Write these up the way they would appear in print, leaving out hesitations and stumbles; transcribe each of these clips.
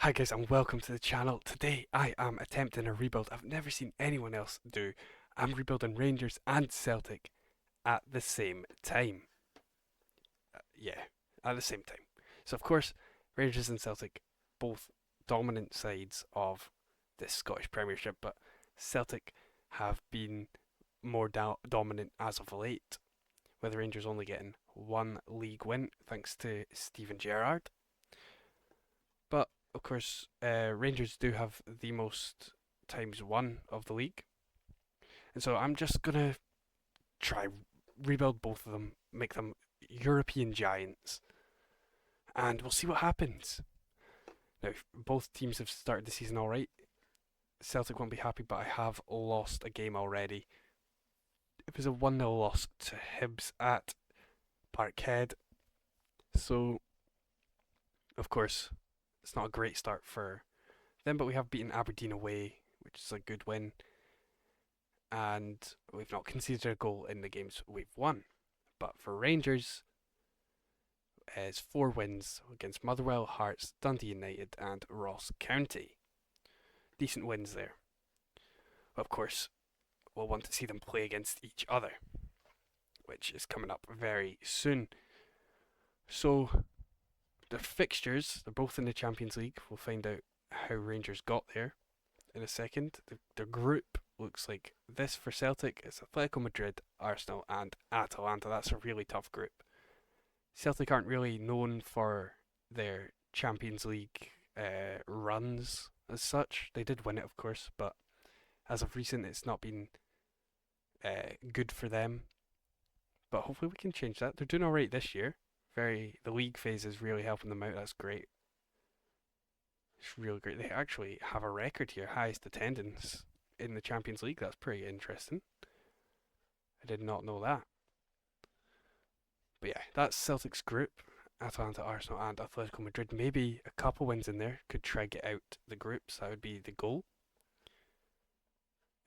Hi guys and welcome to the channel. Today I am attempting a rebuild I've never seen anyone else do. I'm rebuilding Rangers and Celtic at the same time. Yeah, at the same time. So of course, Rangers and Celtic, both dominant sides of this Scottish Premiership, but Celtic have been more dominant as of late, with the Rangers only getting one league win thanks to Steven Gerrard. But of course, Rangers do have the most times won of the league, and so I'm just gonna try rebuild both of them, make them European giants, and we'll see what happens. Now, if both teams have started the season all right, Celtic won't be happy, but I have lost a game already. It was a 1-0 loss to Hibs at Parkhead, so of course it's not a great start for them, but we have beaten Aberdeen away, which is a good win, and we've not conceded a goal in the games we've won. But for Rangers, it's 4 wins against Motherwell, Hearts, Dundee United, and Ross County. Decent wins there. Of course, we'll want to see them play against each other, which is coming up very soon. So, the fixtures, they're both in the Champions League. We'll find out how Rangers got there in a second. The group looks like this for Celtic. It's Atletico Madrid, Arsenal, and Atalanta. That's a really tough group. Celtic aren't really known for their Champions League runs as such. They did win it, of course, but as of recent, it's not been good for them. But hopefully, we can change that. They're doing all right this year. The league phase is really helping them out. That's great. It's really great. They actually have a record here, highest attendance in the Champions League. That's pretty interesting. I did not know that. But yeah, that's Celtic's group. Atalanta, Arsenal, and Atletico Madrid. Maybe a couple wins in there could try get out the groups. That would be the goal.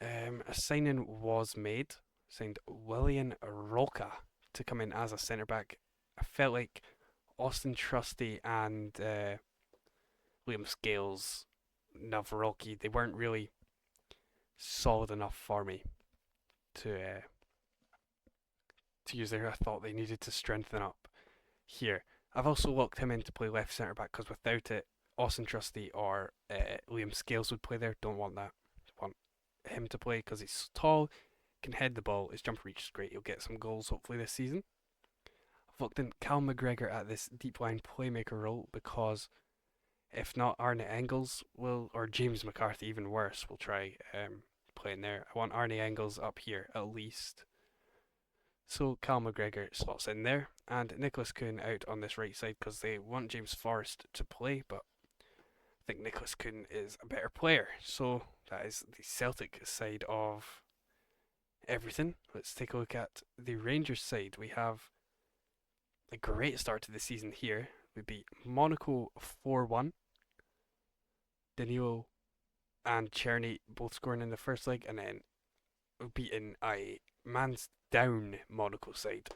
A signing was made. Signed William Roca to come in as a centre back. I felt like Austin Trusty and Liam Scales, Navarroki, they weren't really solid enough for me to use there. I thought they needed to strengthen up here. I've also locked him in to play left centre back because without it, Austin Trusty or Liam Scales would play there. Don't want that. Want him to play because he's tall, can head the ball, his jump reach is great. He'll get some goals hopefully this season. I've locked in Cal McGregor at this deep line playmaker role because if not, Arne Engels will, or James McCarthy, even worse, will try playing there. I want Arne Engels up here at least. So Cal McGregor slots in there, and Nicholas Kuhn out on this right side because they want James Forrest to play, but I think Nicholas Kuhn is a better player. So that is the Celtic side of everything. Let's take a look at the Rangers side. We have a great start to the season here. We beat Monaco 4-1. Danilo and Czerny both scoring in the first leg, and then beating a man's down Monaco side.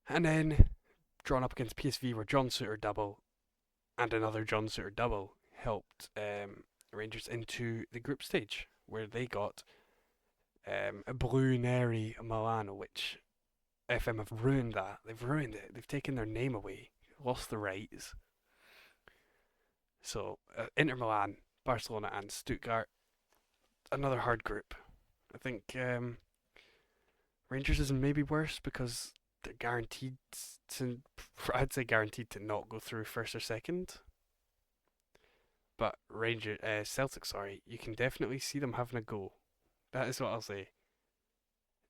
And then drawn up against PSV where John Suter double and another John Suter double helped Rangers into the group stage where they got Bruneri Milano, which FM have ruined that. They've ruined it. They've taken their name away, lost the rights. So Inter Milan, Barcelona, and Stuttgart, another hard group. I think Rangers is maybe worse because they're guaranteed to, I'd say guaranteed to not go through first or second. But Celtic, sorry, you can definitely see them having a go. That is what I'll say.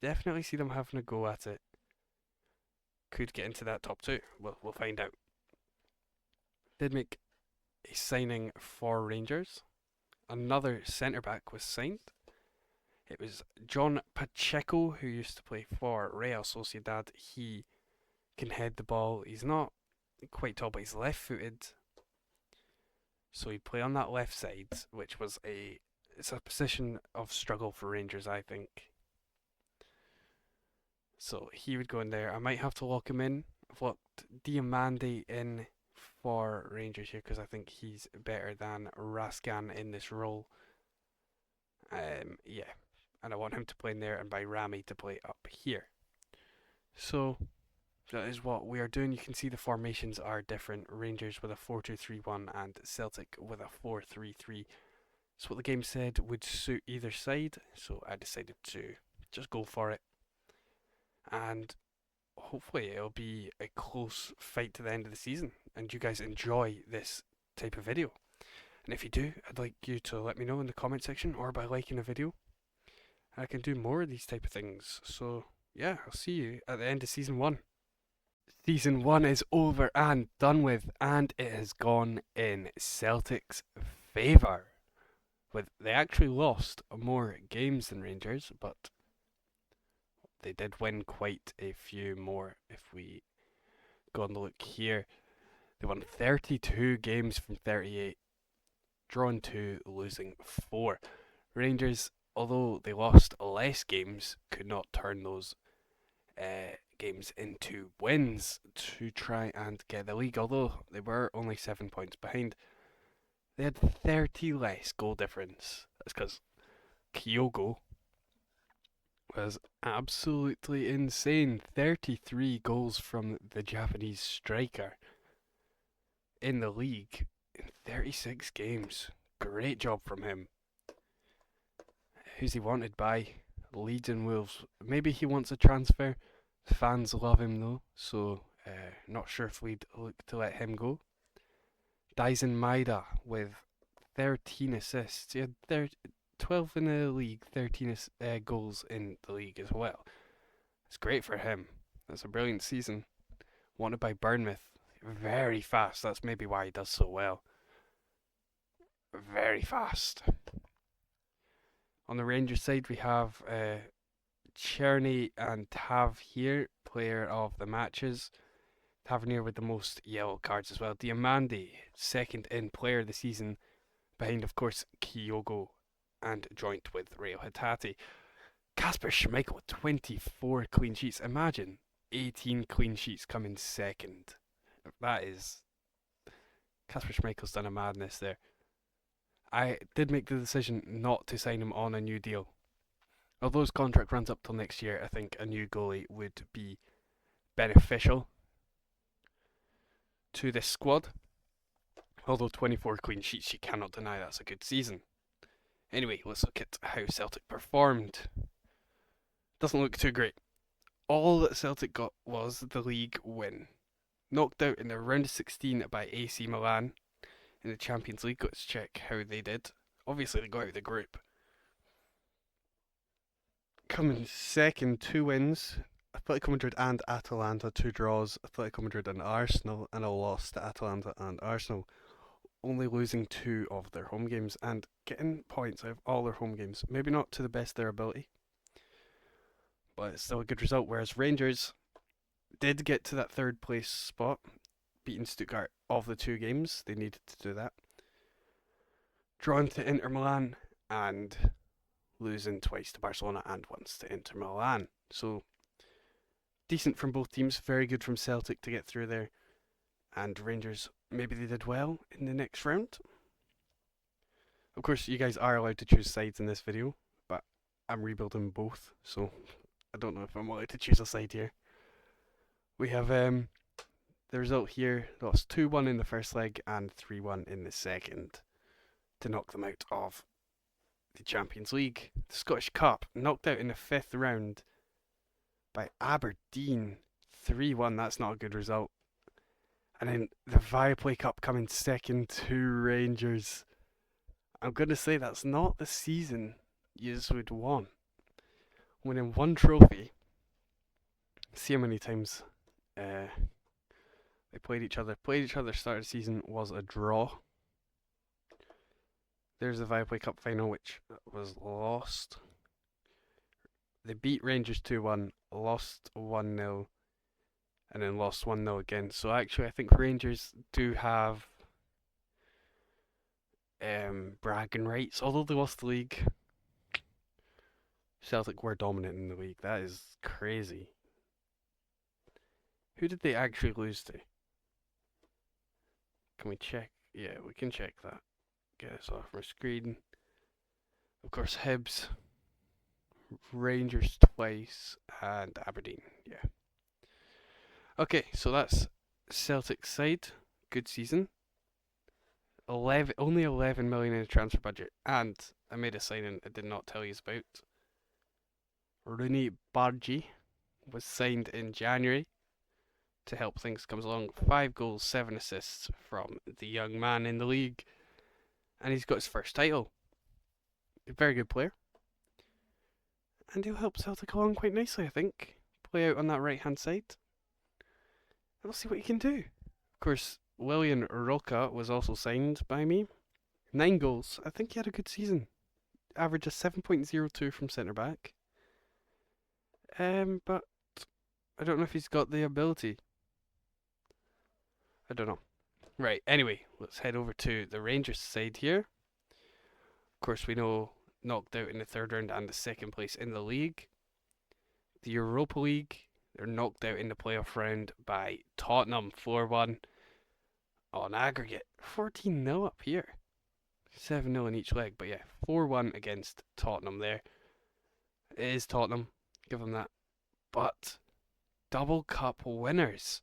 Definitely see them having a go at it. Could get into that top two. We'll find out. Did make a signing for Rangers. Another centre back was signed. It was John Pacheco, who used to play for Real Sociedad. He can head the ball. He's not quite tall, but he's left-footed. So he'd play on that left side, which was it's a position of struggle for Rangers, I think. So he would go in there. I might have to lock him in. I've locked Diamandi in for Rangers here because I think he's better than Raskan in this role. Yeah, and I want him to play in there and by Rami to play up here. So that is what we are doing. You can see the formations are different. Rangers with a 4-2-3-1 and Celtic with a 4-3-3. It's what the game said would suit either side, so I decided to just go for it. And hopefully it'll be a close fight to the end of the season and you guys enjoy this type of video. And if you do, I'd like you to let me know in the comment section or by liking a video. I can do more of these type of things. So yeah, I'll see you at the end of season 1. Season 1 is over and done with, and it has gone in Celtic's favour. They actually lost more games than Rangers, but they did win quite a few more. If we go and look here, they won 32 games from 38, drawn 2, losing 4. Rangers, although they lost less games, could not turn those games into wins to try and get the league, although they were only 7 points behind. They had 30 less goal difference. That's because Kyogo was absolutely insane. 33 goals from the Japanese striker in the league in 36 games. Great job from him. Who's he wanted by? Leeds and Wolves. Maybe he wants a transfer. Fans love him though, so not sure if we'd look to let him go. Daisen Maeda with 13 assists. He had 12 in the league, 13 goals in the league as well. It's great for him. That's a brilliant season. Wanted by Bournemouth. Very fast. That's maybe why he does so well. Very fast. On the Rangers side, we have Cherny and Tav here, player of the matches. Tavernier with the most yellow cards as well. Diamandi, second in player of the season, behind, of course, Kyogo and joint with Real Hitati. Kasper Schmeichel with 24 clean sheets. Imagine 18 clean sheets coming second. That is... Kasper Schmeichel's done a madness there. I did make the decision not to sign him on a new deal. Although his contract runs up till next year, I think a new goalie would be beneficial to this squad. Although 24 clean sheets, you cannot deny that's a good season. Anyway, let's look at how Celtic performed. Doesn't look too great. All that Celtic got was the league win. Knocked out in the round of 16 by AC Milan in the Champions League. Let's check how they did. Obviously, they got out of the group. Coming second, 2 wins. Atletico Madrid and Atalanta, 2 draws. Atletico Madrid and Arsenal, and a loss to Atalanta and Arsenal. Only losing 2 of their home games and getting points out of all their home games. Maybe not to the best of their ability, but it's still a good result. Whereas Rangers did get to that 3rd place spot, beating Stuttgart of the 2 games. They needed to do that. Drawn to Inter Milan and losing twice to Barcelona and once to Inter Milan. So decent from both teams. Very good from Celtic to get through there. And Rangers, maybe they did well in the next round. Of course, you guys are allowed to choose sides in this video, but I'm rebuilding both, so I don't know if I'm allowed to choose a side here. We have the result here. Lost 2-1 in the first leg and 3-1 in the second to knock them out of the Champions League. The Scottish Cup, knocked out in the 5th round by Aberdeen, 3-1. That's not a good result. And then the Viaplay Cup coming second to Rangers. I'm going to say that's not the season you would want. Winning 1 trophy. See how many times they played each other. Start of the season was a draw. There's the Viaplay Cup final, which was lost. They beat Rangers 2-1, lost 1-0, and then lost 1-0 again. So actually, I think Rangers do have bragging rights. Although they lost the league, Celtic were dominant in the league. That is crazy. Who did they actually lose to? Can we check? Yeah, we can check that. Get this off our screen. Of course, Hibs, Rangers twice, and Aberdeen. Yeah. Okay, so that's Celtic's side. Good season. 11 million in a transfer budget, and I made a signing I did not tell you about. Rooney Bargi was signed in January to help things come along. 5 goals, 7 assists from the young man in the league, and he's got his first title. A very good player, and he'll help Celtic along quite nicely, I think. Play out on that right hand side, and we'll see what he can do. Of course, Lilian Roca was also signed by me. 9 goals. I think he had a good season. Average of 7.02 from centre back. But I don't know if he's got the ability. I don't know. Right, anyway, let's head over to the Rangers side here. Of course, we know knocked out in the third round and the second place in the league. The Europa League, they're knocked out in the playoff round by Tottenham 4-1 on aggregate. 14-0 up here. 7-0 in each leg, but yeah, 4-1 against Tottenham there. It is Tottenham, give them that. But double cup winners.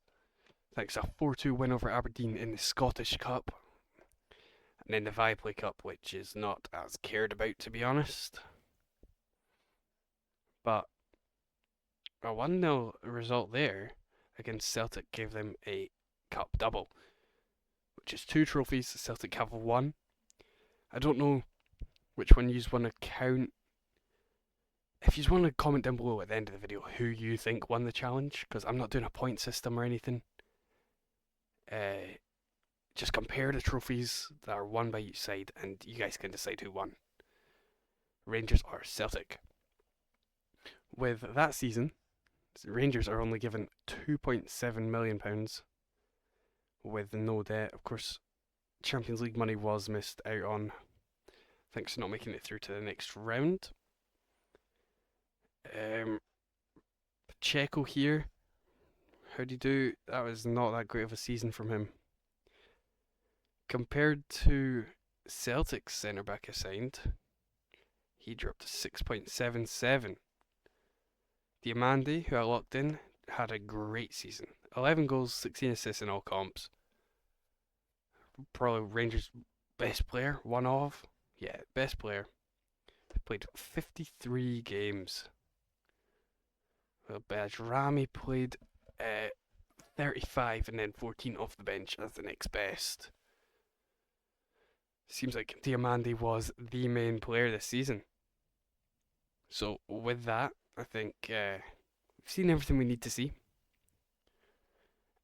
Thanks to a 4-2 win over Aberdeen in the Scottish Cup. And then the Viaplay Cup, which is not as cared about, to be honest. But a 1-0 result there against Celtic gave them a cup double, which is 2 trophies Celtic have won. I don't know which one you want to count. If you want to comment down below at the end of the video who you think won the challenge, because I'm not doing a point system or anything. Just compare the trophies that are won by each side, and you guys can decide who won. Rangers or Celtic. With that season, Rangers are only given £2.7 million with no debt. Of course, Champions League money was missed out on, thanks to not making it through to the next round. Checo here, how do you do? That was not that great of a season from him. Compared to Celtic's centre back assigned, he dropped to 6.77. Diamandi, who I locked in, had a great season. 11 goals, 16 assists in all comps. Probably Rangers' best player, one of. Yeah, best player. Played 53 games. Well, Bajrami played 35 and then 14 off the bench as the next best. Seems like Diamandi was the main player this season. So with that, I think we've seen everything we need to see.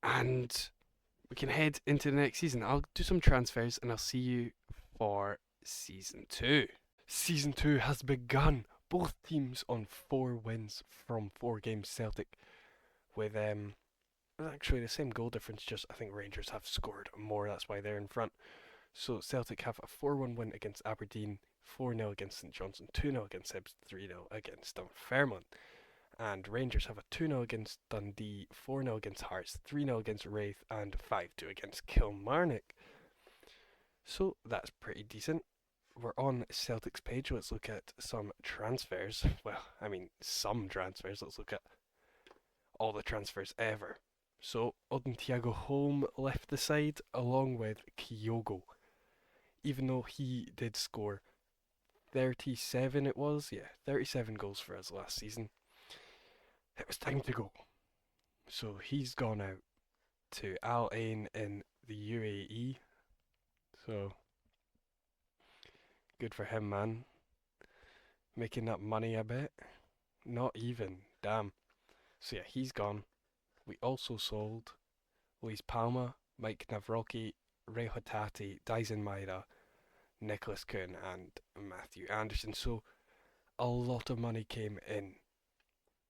And we can head into the next season. I'll do some transfers and I'll see you for Season 2. Season 2 has begun. Both teams on 4 wins from 4 games. Celtic with actually the same goal difference, just I think Rangers have scored more, that's why they're in front. So Celtic have a 4-1 win against Aberdeen, 4-0 against St Johnstone, 2-0 against Hibs, 3-0 against Dunfermline. And Rangers have a 2-0 against Dundee, 4-0 against Hearts, 3-0 against Wraith, and 5-2 against Kilmarnock. So that's pretty decent. We're on Celtic's page. Let's look at some transfers. Well, I mean, some transfers. Let's look at all the transfers ever. So, Odin Thiago Holm left the side along with Kyogo. Even though he did score 37, it was? Yeah, 37 goals for us last season. It was time to go. So, he's gone out to Al Ain in the UAE. So, good for him, man. Making that money a bit. Not even. Damn. So yeah, he's gone. We also sold Luis Palma, Mike Navrocki, Ray Hotati, Dyson Maida, Nicholas Kuhn, and Matthew Anderson. So a lot of money came in.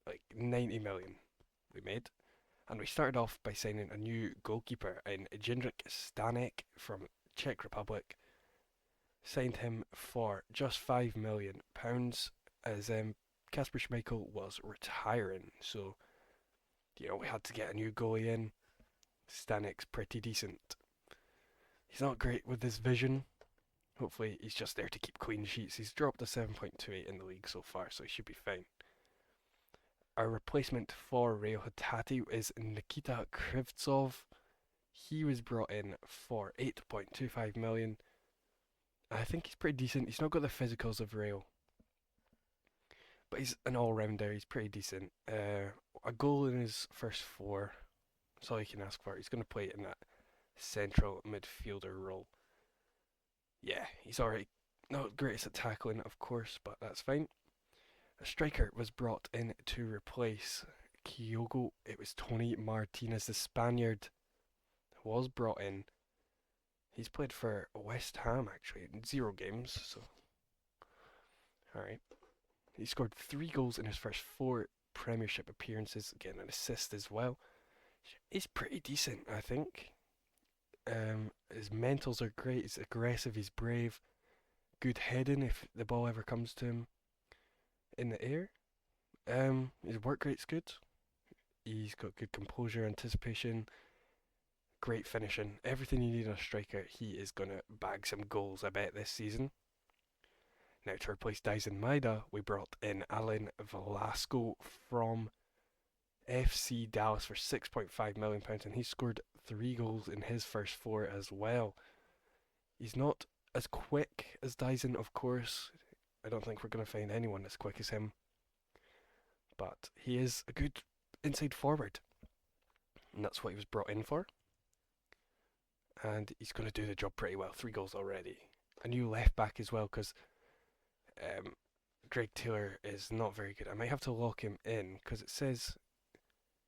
Like 90 million we made. And we started off by signing a new goalkeeper in Jindrik Stanek from Czech Republic. Signed him for just £5 million as Kasper Schmeichel was retiring. So, we had to get a new goalie in. Stanek's pretty decent. He's not great with his vision. Hopefully, he's just there to keep clean sheets. He's dropped a 7.28 in the league so far, so he should be fine. Our replacement for Real Hatati is Nikita Krivtsov. He was brought in for 8.25 million. I think he's pretty decent. He's not got the physicals of Real, but he's an all-rounder. He's pretty decent. A goal in his first four. That's all you can ask for. He's going to play in that central midfielder role. Yeah, he's already not greatest at tackling, of course, but that's fine. A striker was brought in to replace Kyogo. It was Tony Martinez, the Spaniard, was brought in. He's played for West Ham actually in 0 games, so alright. He scored 3 goals in his first 4 Premiership appearances, getting an assist as well. He's pretty decent, I think. His mentals are great. He's aggressive. He's brave. Good heading if the ball ever comes to him in the air. His work rate's good. He's got good composure, anticipation, great finishing. Everything you need in a striker, he is gonna bag some goals, I bet, this season. Now to replace Dyson Maeda, we brought in Alan Velasco from FC Dallas for £6.5 million, and he scored 3 goals in his first 4 as well. He's not as quick as Dyson, of course. I don't think we're going to find anyone as quick as him. But he is a good inside forward. And that's what he was brought in for. And he's going to do the job pretty well. 3 goals already. A new left back as well, because Greg Taylor is not very good. I might have to lock him in, because it says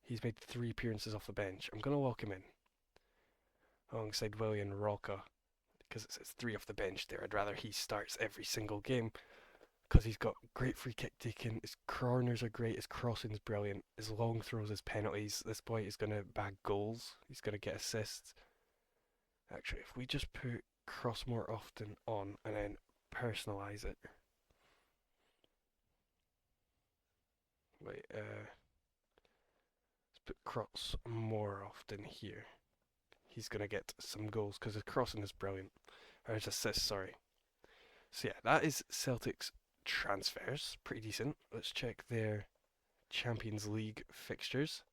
he's made 3 appearances off the bench. I'm going to lock him in alongside William Roca, because it says 3 off the bench there. I'd rather he starts every single game, because he's got great free kick taking. His corners are great. His crossing's brilliant. His long throws, his penalties. This boy is going to bag goals. He's going to get assists. Actually, if we just put cross more often on and then personalise it. Wait, let's put cross more often here. He's going to get some goals because his crossing is brilliant. Or his assists, sorry. So yeah, that is Celtic's transfers. Pretty decent. Let's check their Champions League fixtures.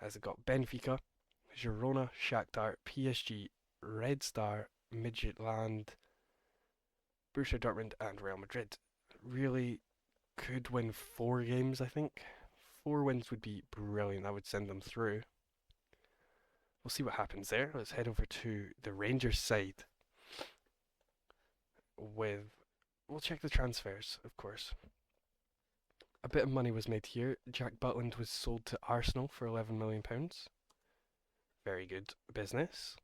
Has it got Benfica, Girona, Shakhtar, PSG, Red Star, Midtjylland, Borussia Dortmund, and Real Madrid. Really could win 4 games, I think. 4 wins would be brilliant. I would send them through. We'll see what happens there. Let's head over to the Rangers side. We'll check the transfers, of course. A bit of money was made here. Jack Butland was sold to Arsenal for £11 million. Very good business.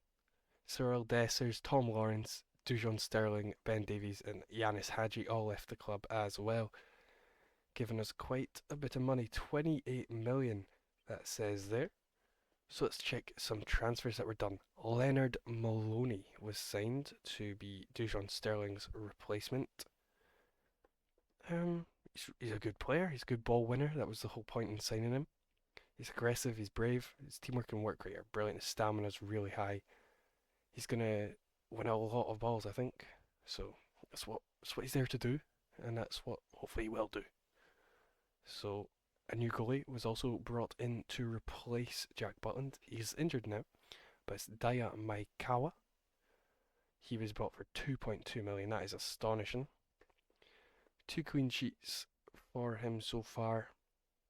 Cyril Dessers, Tom Lawrence, Dujon Sterling, Ben Davies, and Yanis Hadji all left the club as well, giving us quite a bit of money. 28 million, that says there. So let's check some transfers that were done. Leonard Maloney was signed to be Dujon Sterling's replacement. He's a good player. He's a good ball winner. That was the whole point in signing him. He's aggressive. He's brave. His teamwork and work rate are brilliant. His stamina is really high. He's gonna win a lot of balls, I think. So that's what he's there to do, and that's what hopefully he will do. So a new goalie was also brought in to replace Jack Butland. He's injured now, but it's Daya Maikawa. He was bought for 2.2 million. That is astonishing. 2 clean sheets for him so far.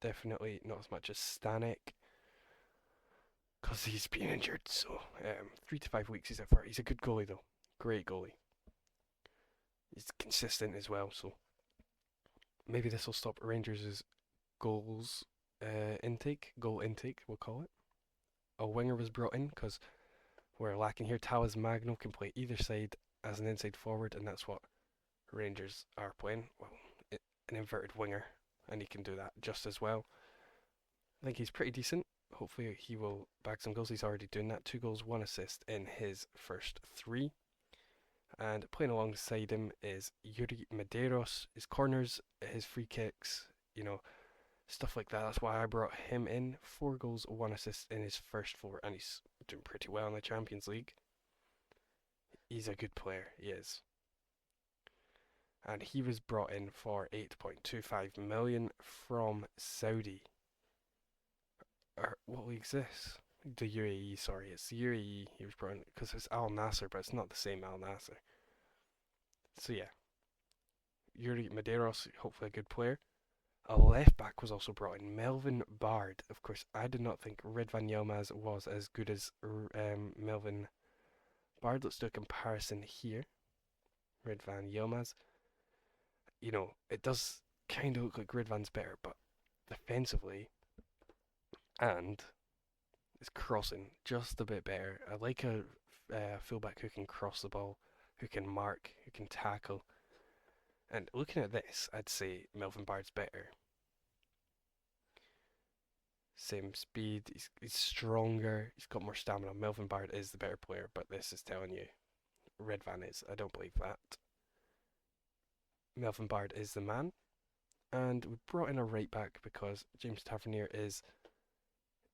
Definitely not as much as Stanek, because he's been injured. So 3 to 5 weeks he's out for. He's a good goalie though. Great goalie. He's consistent as well. So maybe this will stop Rangers' goal intake, we'll call it. A winger was brought in because we're lacking here. Talas Magno can play either side as an inside forward, and that's what Rangers are playing. Well, an inverted winger, and he can do that just as well. I think he's pretty decent. Hopefully he will bag some goals. He's already doing that. 2 goals, 1 assist in his first 3. And playing alongside him is Yuri Medeiros. His corners, his free kicks, stuff like that. That's why I brought him in. 4 goals, 1 assist in his first 4, and he's doing pretty well in the Champions League. He's a good player, he is. And he was brought in for 8.25 million from Saudi. Or what league's this? The UAE, sorry, it's the UAE he was brought in because it's Al Nasser, but it's not the same Al Nasser. So yeah, Yuri Medeiros, hopefully a good player. A left back was also brought in, Melvin Bard. Of course, I did not think Ridvan Yilmaz was as good as Melvin Bard. Let's do a comparison here. Ridvan Yilmaz. It does kind of look like Ridvan's better, but defensively and his crossing just a bit better. I like a fullback who can cross the ball, who can mark, who can tackle. And looking at this, I'd say Melvin Bard's better. Same speed, he's stronger, he's got more stamina. Melvin Bard is the better player, but this is telling you Red Van is. I don't believe that. Melvin Bard is the man. And we brought in a right back because James Tavernier is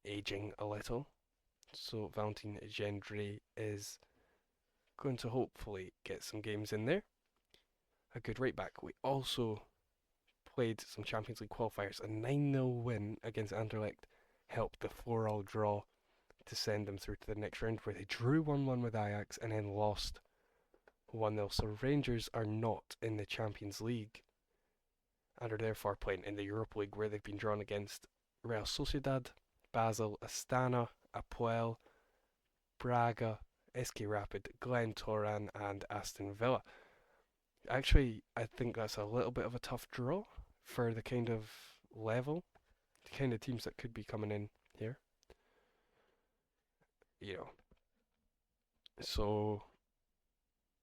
aging a little. So Valentin Gendry is going to hopefully get some games in there. A good right back. We also played some Champions League qualifiers. A 9-0 win against Anderlecht helped the 4-all draw to send them through to the next round, where they drew 1-1 with Ajax and then lost 1-0. So Rangers are not in the Champions League and are therefore playing in the Europa League, where they've been drawn against Real Sociedad, Basel, Astana, Apoel, Braga, SK Rapid, Glentoran and Aston Villa. Actually, I think that's a little bit of a tough draw for the kind of level, the kind of teams that could be coming in here. You know, so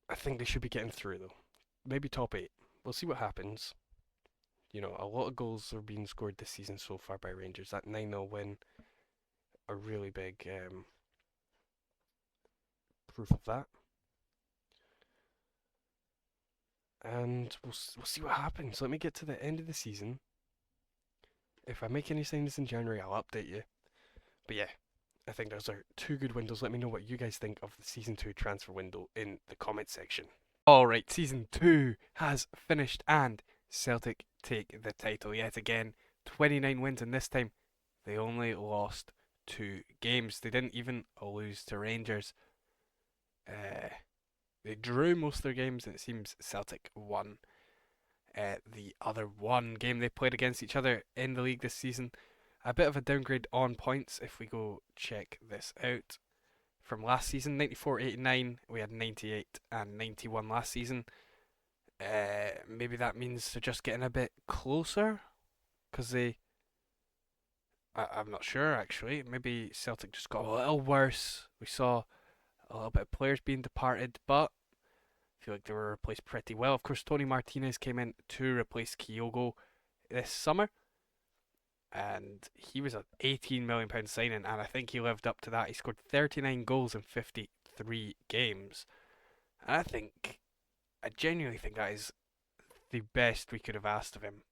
I think they should be getting through though. Maybe top eight. We'll see what happens. A lot of goals are being scored this season so far by Rangers. That 9-0 win, a really big proof of that. And we'll see what happens. Let me get to the end of the season. If I make any signings in January, I'll update you. But yeah, I think those are two good windows. Let me know what you guys think of the Season 2 transfer window in the comment section. Alright, Season 2 has finished and Celtic take the title yet again. 29 wins, and this time they only lost 2 games. They didn't even lose to Rangers. They drew most of their games, and it seems Celtic won the other one game they played against each other in the league this season. A bit of a downgrade on points if we go check this out. From last season, 94-89, we had 98 and 91 last season. Maybe that means they're just getting a bit closer, because I'm not sure actually. Maybe Celtic just got a little worse. We saw a little bit of players being departed, but I feel like they were replaced pretty well. Of course, Tony Martinez came in to replace Kyogo this summer, and he was an £18 million signing, and I think he lived up to that. He scored 39 goals in 53 games, and I genuinely think that is the best we could have asked of him.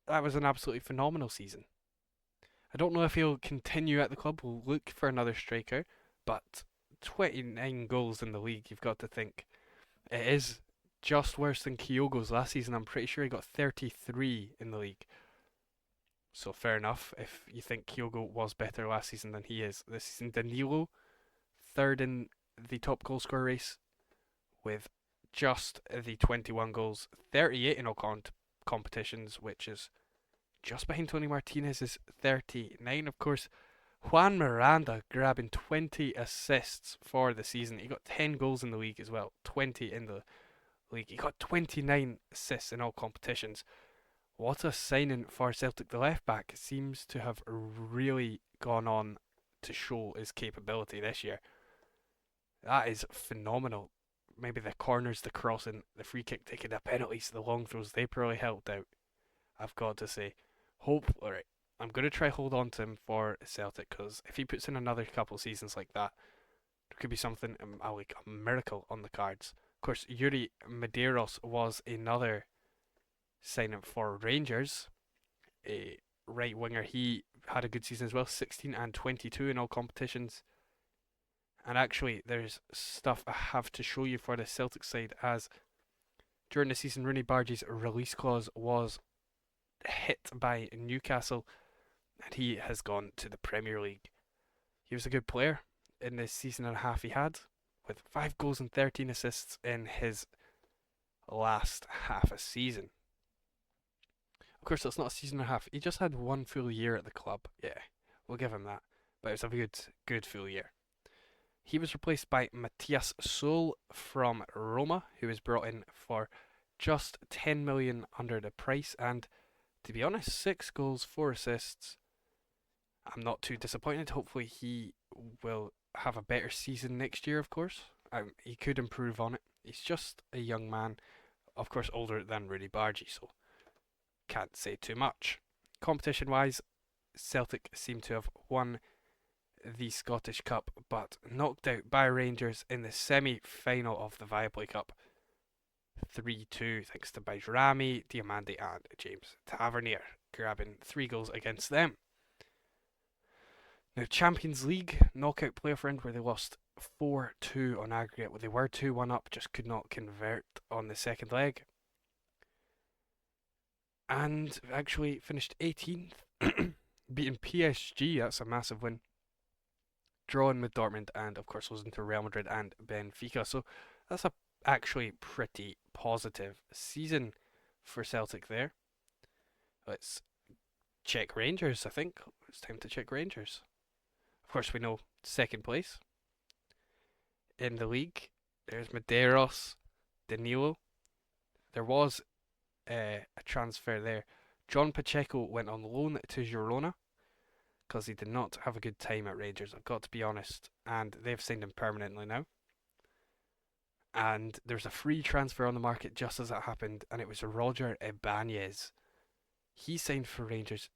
That was an absolutely phenomenal season. I don't know if he'll continue at the club. We'll look for another striker, but 29 goals in the league, you've got to think it is just worse than Kyogo's last season. I'm pretty sure he got 33 in the league. So fair enough if you think Kyogo was better last season than he is this season. Danilo, third in the top goal scorer race with just the 21 goals, 38 in all competitions, which is just behind Tony Martinez's 39. Of course, Juan Miranda grabbing 20 assists for the season. He got 10 goals in the league as well, 20 in the league. He got 29 assists in all competitions. What a signing for Celtic. The left back seems to have really gone on to show his capability this year. That is phenomenal. Maybe the corners, the crossing, the free kick taking, the penalties, the long throws, they probably helped out. I've got to say. Alright, I'm going to try hold on to him for Celtic, because if he puts in another couple seasons like that, there could be something like a miracle on the cards. Of course, Yuri Medeiros was another signing for Rangers, a right winger. He had a good season as well, 16 and 22 in all competitions. And actually, there's stuff I have to show you for the Celtic side, as during the season, Rooney Bargi's release clause was hit by Newcastle, and he has gone to the Premier League. He was a good player in this season and a half he had, with 5 goals and 13 assists in his last half a season. Of course, it's not a season and a half. He just had one full year at the club. Yeah, we'll give him that. But it was a good full year. He was replaced by Matthias Sol from Roma, who was brought in for just 10 million under the price. And to be honest, 6 goals, 4 assists. I'm not too disappointed. Hopefully, he will have a better season next year, of course. He could improve on it. He's just a young man, of course, older than Rudy Bargi, so can't say too much. Competition wise, Celtic seem to have won the Scottish Cup, but knocked out by Rangers in the semi-final of the Viaplay Cup 3-2, thanks to Bajrami, Diamandi and James Tavernier, grabbing 3 goals against them. Now, Champions League knockout playoff round, where they lost 4-2 on aggregate. Well, they were 2-1 up, just could not convert on the second leg. And actually finished 18th, beating PSG. That's a massive win. Drawing with Dortmund, and of course losing to Real Madrid and Benfica. So that's a actually pretty positive season for Celtic there. Let's check Rangers, I think. It's time to check Rangers. Of course, we know second place in the league. There's Medeiros, Danilo. There was a transfer there. John Pacheco went on loan to Girona because he did not have a good time at Rangers, I've got to be honest, and they've signed him permanently now. And there's a free transfer on the market just as it happened, and it was Roger Ibanez. He signed for Rangers.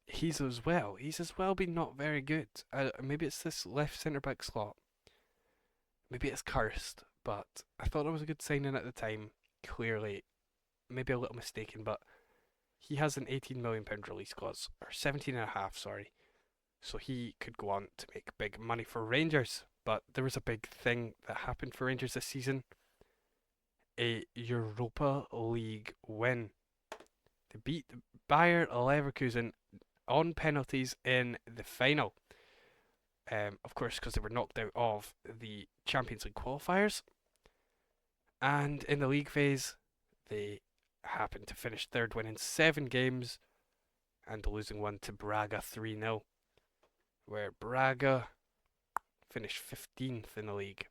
He's as well been not very good. Maybe it's this left centre back slot. Maybe it's cursed, but I thought it was a good signing at the time. Clearly, maybe a little mistaken, but he has an £18 million release clause, or 17.5, sorry. So he could go on to make big money for Rangers. But there was a big thing that happened for Rangers this season. A Europa League win. They beat Bayer Leverkusen on penalties in the final. Of course, because they were knocked out of the Champions League qualifiers. And in the league phase, they happened to finish third, winning 7 games and losing one to Braga 3-0, where Braga finished 15th in the league.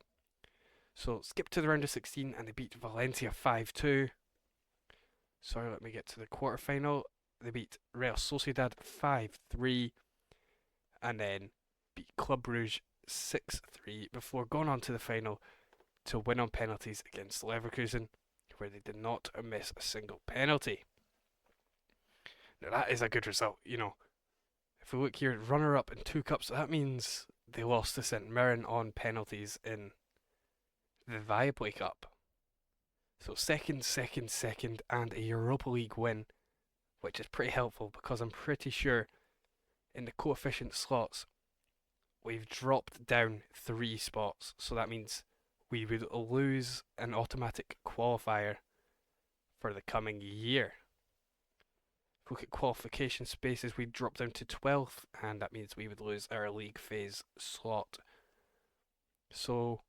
So skip to the round of 16 and they beat Valencia 5-2. Sorry, let me get to the quarterfinal. They beat Real Sociedad 5-3 and then beat Club Brugge 6-3 before going on to the final to win on penalties against Leverkusen, where they did not miss a single penalty. Now that is a good result, you know. If we look here, runner-up in 2 cups, that means they lost to St Mirren on penalties in the Viaplay Cup. So second, and a Europa League win, which is pretty helpful because I'm pretty sure in the coefficient slots we've dropped down 3 spots. So that means we would lose an automatic qualifier for the coming year. If we look at qualification spaces, we'd drop down to 12th, and that means we would lose our league phase slot. So,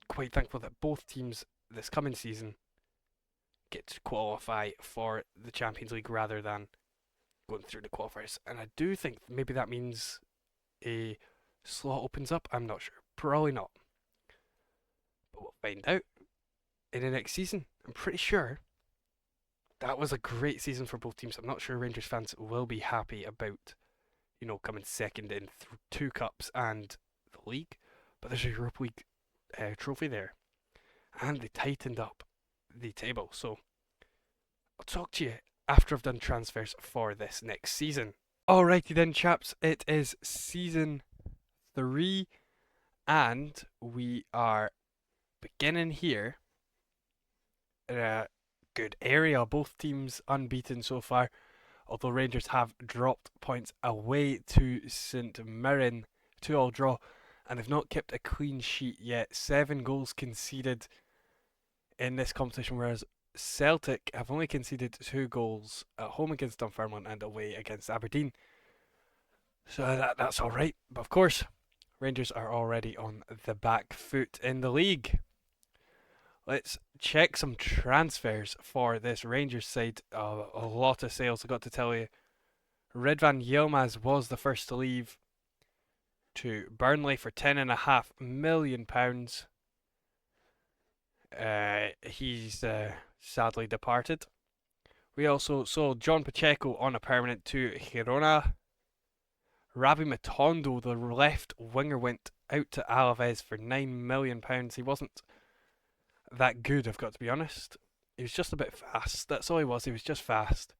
quite thankful that both teams this coming season get to qualify for the Champions League rather than going through the qualifiers. And I do think maybe that means a slot opens up. I'm not sure. Probably not. But we'll find out in the next season. I'm pretty sure that was a great season for both teams. I'm not sure Rangers fans will be happy about, you know, coming second in 2 cups and the league. But there's a Europa League trophy there. And they tightened up the table. So I'll talk to you after I've done transfers for this next season. Alrighty then, chaps. It is season 3. And we are beginning here in a good area. Both teams unbeaten so far, although Rangers have dropped points away to St Mirren, 2-2 draw, and they've not kept a clean sheet yet. 7 goals conceded in this competition, whereas Celtic have only conceded 2 goals at home against Dunfermline and away against Aberdeen. So that's all right. But of course, Rangers are already on the back foot in the league. Let's check some transfers for this Rangers side. A lot of sales, I got to tell you. Ridvan Yilmaz was the first to leave to Burnley for £10.5 million. He's sadly departed. We also sold John Pacheco on a permanent to Girona. Rabbi Matondo, the left winger, went out to Alaves for £9 million. He wasn't that good, I've got to be honest. He was just a bit fast. That's all he was. He was just fast.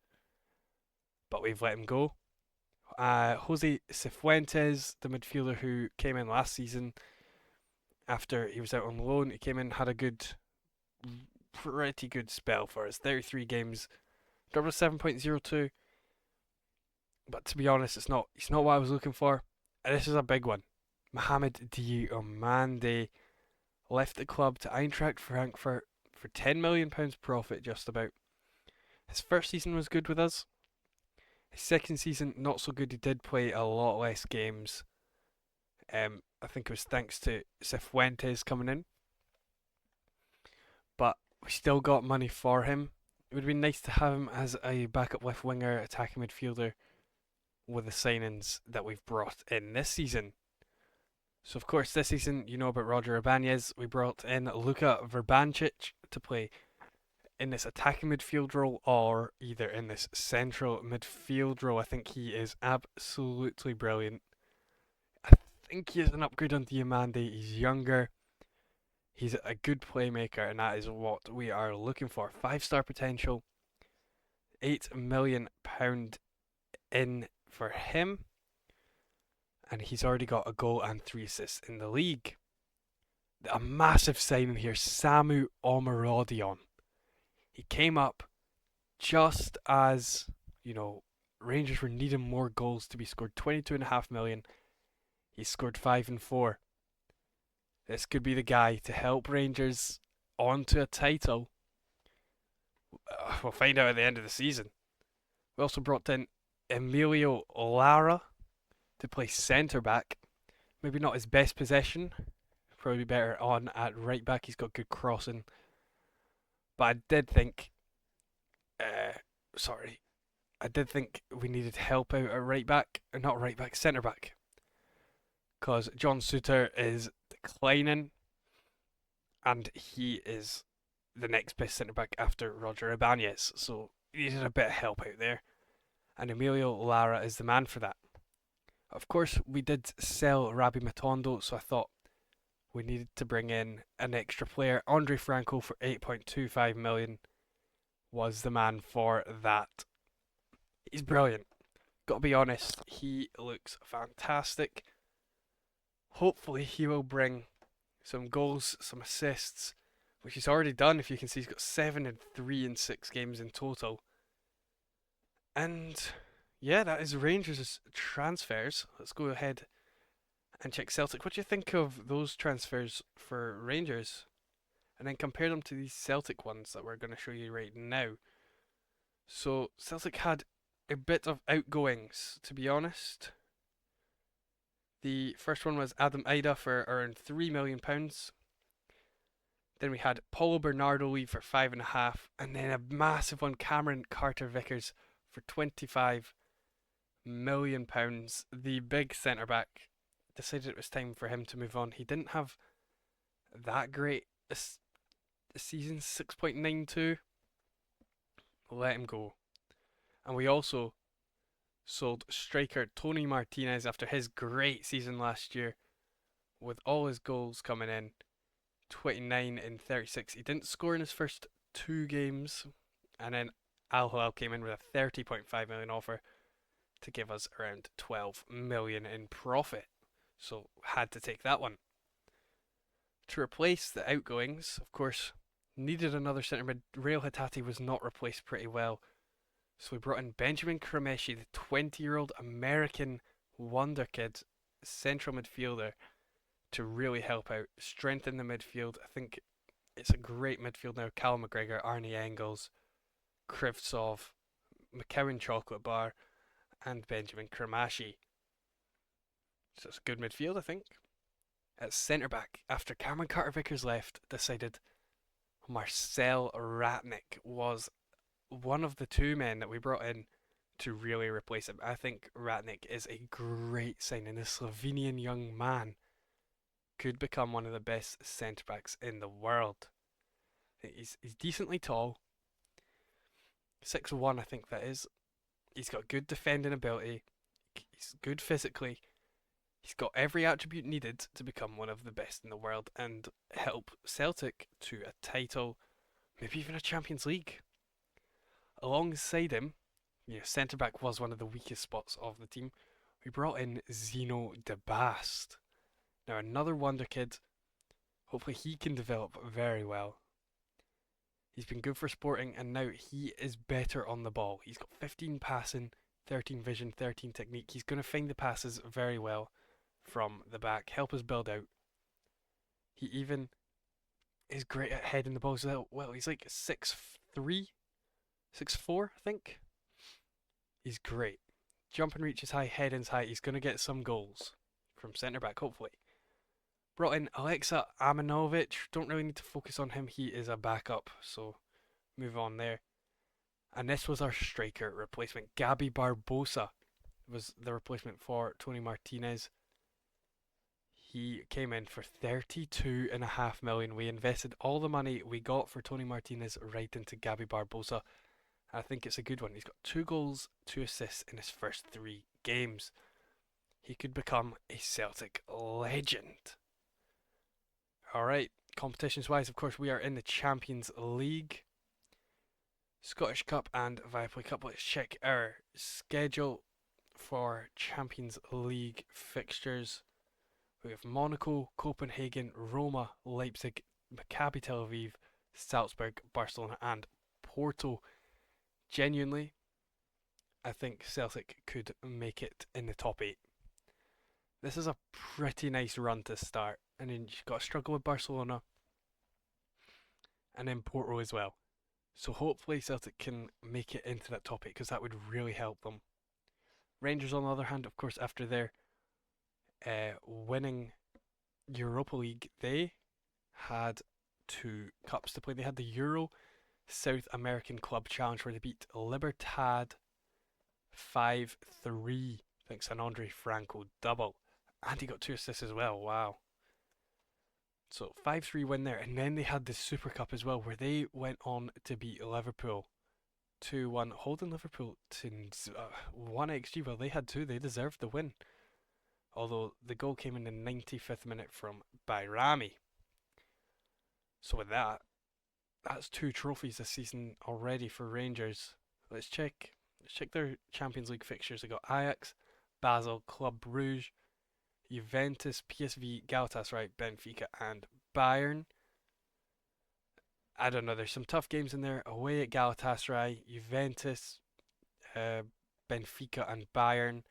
But we've let him go. Jose Cifuentes, the midfielder who came in last season after he was out on loan, he came in, had a pretty good spell for us. 33 games, dropped a 7.02. But to be honest, it's not what I was looking for. And this is a big one. Mohamed Diomande left the club to Eintracht Frankfurt for £10 million profit, just about. His first season was good with us. His second season, not so good. He did play a lot less games. I think it was thanks to Cifuentes coming in. But we still got money for him. It would be nice to have him as a backup left winger, attacking midfielder, with the signings that we've brought in this season. So of course this season, you know about Roger Ibanez. We brought in Luka Verbancic to play in this attacking midfield role or either in this central midfield role. I think he is absolutely brilliant. I think he is an upgrade on Diamande. He's younger. He's a good playmaker, and that is what we are looking for. 5-star potential. £8 million in for him. And he's already got a goal and 3 assists in the league. A massive signing here, Samu Omarodion. He came up just as, Rangers were needing more goals to be scored. 22.5 million. He scored 5 and 4. This could be the guy to help Rangers onto a title. We'll find out at the end of the season. We also brought in Emilio Lara to play centre back. Maybe not his best possession. Probably better on at right back. He's got good crossing. But I did think we needed help out at right back. Not right back, centre back. Because John Suter is declining. And he is the next best centre back after Roger Ibanez. So he needed a bit of help out there. And Emilio Lara is the man for that. Of course, we did sell Rabbi Matondo, so I thought we needed to bring in an extra player. Andre Franco for £8.25 million was the man for that. He's brilliant. Got to be honest, he looks fantastic. Hopefully, he will bring some goals, some assists, which he's already done. If you can see, he's got 7 and 3 in 6 games in total. And yeah, that is Rangers' transfers. Let's go ahead and check Celtic. What do you think of those transfers for Rangers? And then compare them to these Celtic ones that we're going to show you right now. So Celtic had a bit of outgoings, to be honest. The first one was Adam Ida for around £3 million. Then we had Paulo Bernardo leave for 5.5, and then a massive one, Cameron Carter-Vickers for £25 million. The big centre back decided it was time for him to move on. He didn't have that great a season, 6.92. Let him go. And we also sold striker Tony Martinez after his great season last year, with all his goals coming in, 29 in 36. He didn't score in his first 2 games, and then Al Hilal came in with a £30.5 million offer to give us around 12 million in profit. So had to take that one. To replace the outgoings, of course, needed another centre mid. Rail Hitati was not replaced pretty well. So we brought in Benjamin Kremeshi, the 20-year-old American wonder kid, central midfielder, to really help out, strengthen the midfield. I think it's a great midfield now. Callum McGregor, Arnie Engels, Krivtsov, McCowan Chocolate Bar, and Benjamin Kramashi. So it's a good midfield, I think. At centre back, after Cameron Carter Vickers left, decided Marcel Ratnik was one of the two men that we brought in to really replace him. I think Ratnik is a great signing. The Slovenian young man could become one of the best centre backs in the world. He's decently tall, 6'1", I think that is. He's got good defending ability. He's good physically. He's got every attribute needed to become one of the best in the world and help Celtic to a title, maybe even a Champions League. Alongside him, centre back was one of the weakest spots of the team. We brought in Zeno de Bast. Now another wonder kid. Hopefully he can develop very well. He's been good for Sporting and now he is better on the ball. He's got 15 passing, 13 vision, 13 technique. He's going to find the passes very well from the back, help us build out. He even is great at heading the balls out. Well, he's like 6'3", 6'4", I think. He's great. Jumping reaches high, heading's high. He's going to get some goals from centre back, hopefully. Brought in Alexa Amanovic. Don't really need to focus on him. He is a backup, so move on there. And this was our striker replacement. Gabby Barbosa was the replacement for Tony Martinez. He came in for 32.5 million. We invested all the money we got for Tony Martinez right into Gabby Barbosa. I think it's a good one. He's got 2 goals, 2 assists in his first 3 games. He could become a Celtic legend. Alright, competitions wise, of course, we are in the Champions League, Scottish Cup and Viaplay Cup. Let's check our schedule for Champions League fixtures. We have Monaco, Copenhagen, Roma, Leipzig, Maccabi Tel Aviv, Salzburg, Barcelona and Porto. Genuinely, I think Celtic could make it in the top 8. This is a pretty nice run to start. And then you've got to struggle with Barcelona. And then Porto as well. So hopefully Celtic can make it into that top 8 because that would really help them. Rangers on the other hand, of course, after their winning Europa League, they had 2 cups to play. They had the Euro South American Club Challenge where they beat Libertad 5-3 thanks to an Andre Franco double. And he got 2 assists as well. Wow. So 5-3 win there. And then they had the Super Cup as well where they went on to beat Liverpool 2-1, holding Liverpool to 1 XG. Well, they had 2. They deserved the win. Although the goal came in the 95th minute from Bayrami. So with that, that's 2 trophies this season already for Rangers. Let's check their Champions League fixtures. They got Ajax, Basel, Club Brugge, Juventus, PSV, Galatasaray, Benfica and Bayern. I don't know, there's some tough games in there. Away at Galatasaray, Juventus, Benfica and Bayern.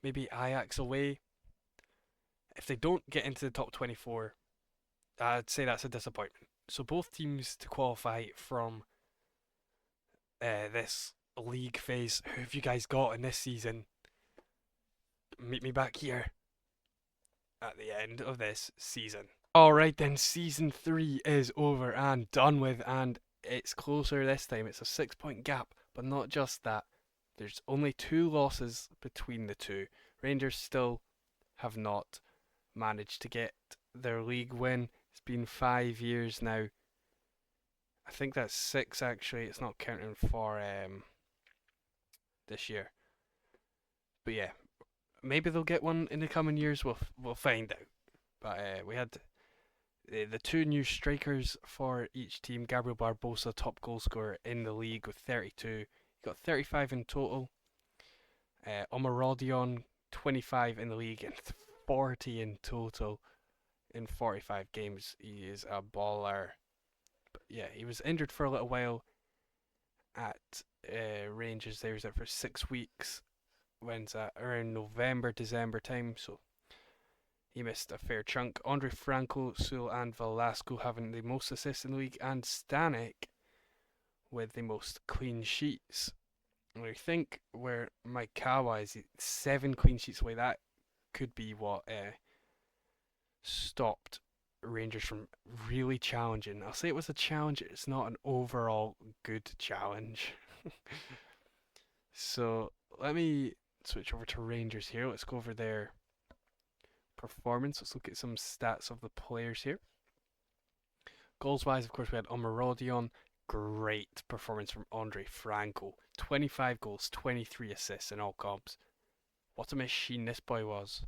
Maybe Ajax away. If they don't get into the top 24, I'd say that's a disappointment. So both teams to qualify from this league phase. Who have you guys got in this season? Meet me back here at the end of this season. Alright then, season 3 is over and done with, and it's closer this time. It's a 6-point gap, but not just that. There's only 2 losses between the two. Rangers still have not managed to get their league win. It's been 5 years now. I think that's 6 actually. It's not counting for this year. But yeah, maybe they'll get one in the coming years. We'll find out. But we had the 2 new strikers for each team. Gabriel Barbosa, top goal scorer in the league with 32. He got 35 in total. Omarodion, 25 in the league and 40 in total in 45 games. He is a baller. But yeah, he was injured for a little while at Rangers. There, he was out for 6 weeks. When's that? Around November, December time. So He missed a fair chunk. Andre Franco, Sewell, and Velasco having the most assists in the league, and Stanek with the most clean sheets. And I think where Mike Kawa is 7 clean sheets away, that could be what stopped Rangers from really challenging. I'll say it was a challenge, it's not an overall good challenge. So let me switch over to Rangers here. Let's go over their performance. Let's look at some stats of the players here. Goals wise, of course, we had Omarodion. Great performance from Andre Franco. 25 goals, 23 assists in all comps. What a machine this boy was.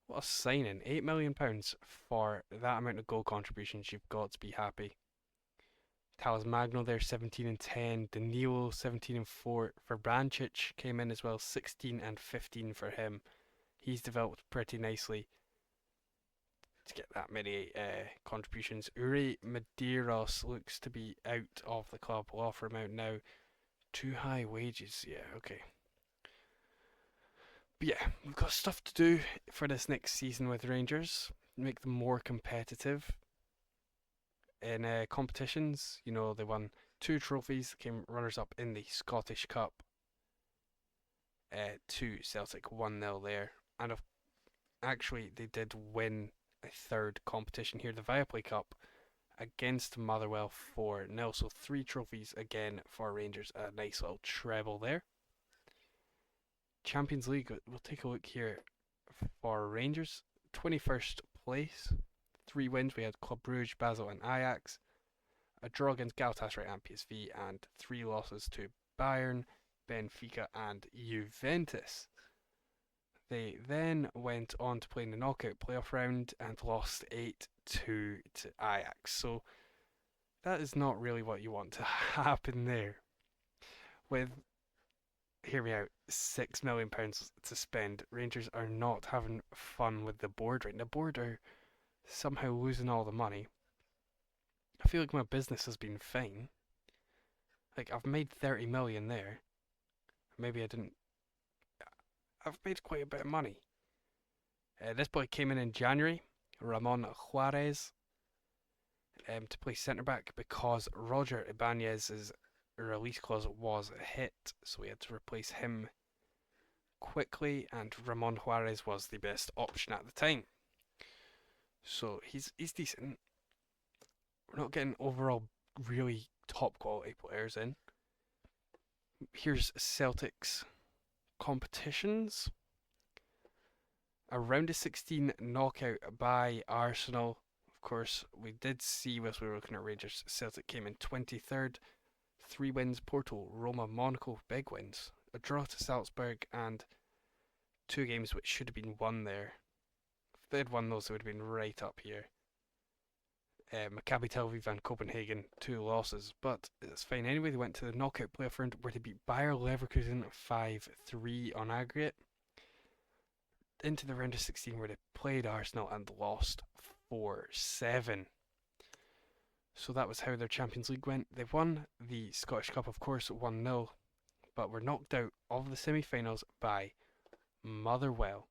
What a signing. £8 million for that amount of goal contributions. You've got to be happy. Talas Magno there, 17 and 10. Danilo, 17 and 4. Verbrancic came in as well, 16 and 15 for him. He's developed pretty nicely to get that many contributions. Uri Medeiros looks to be out of the club. We'll offer him out now. Too high wages. Yeah, okay. But yeah, we've got stuff to do for this next season with Rangers. Make them more competitive in competitions. You know, they won 2 trophies, came runners up in the Scottish Cup to Celtic 1-0 there. And actually, they did win a 3rd competition here, the Viaplay Cup, against Motherwell 4-0. So 3 trophies again for Rangers. A nice little treble there. Champions League, we'll take a look here for Rangers. 21st place, 3 wins. We had Club Brugge, Basel, and Ajax. A draw against Galatasaray and PSV, and 3 losses to Bayern, Benfica, and Juventus. They then went on to play in the knockout playoff round and lost 8-2 to Ajax. So that is not really what you want to happen there. With, hear me out, £6 million to spend, Rangers are not having fun with the board right now. The board are somehow losing all the money. I feel like my business has been fine. Like, I've made 30 million there. Maybe I didn't. I've made quite a bit of money. This boy came in January, Ramon Juarez, to play centre back because Roger Ibanez's release clause was hit, so we had to replace him quickly, and Ramon Juarez was the best option at the time. So he's decent. We're not getting overall really top quality players in. Here's Celtic's competitions. A round of 16 knockout by Arsenal. Of course, we did see whilst we were looking at Rangers, Celtic came in 23rd. 3 wins, Porto, Roma, Monaco, big wins. A draw to Salzburg, and 2 games which should have been won there. If they had won those, they would have been right up here. Maccabi Tel Aviv and Copenhagen, 2 losses, but it's fine anyway. They went to the knockout playoff round where they beat Bayer Leverkusen 5-3 on aggregate. Into the round of 16 where they played Arsenal and lost 4-7. So that was how their Champions League went. They won the Scottish Cup, of course, 1-0, but were knocked out of the semi-finals by Motherwell.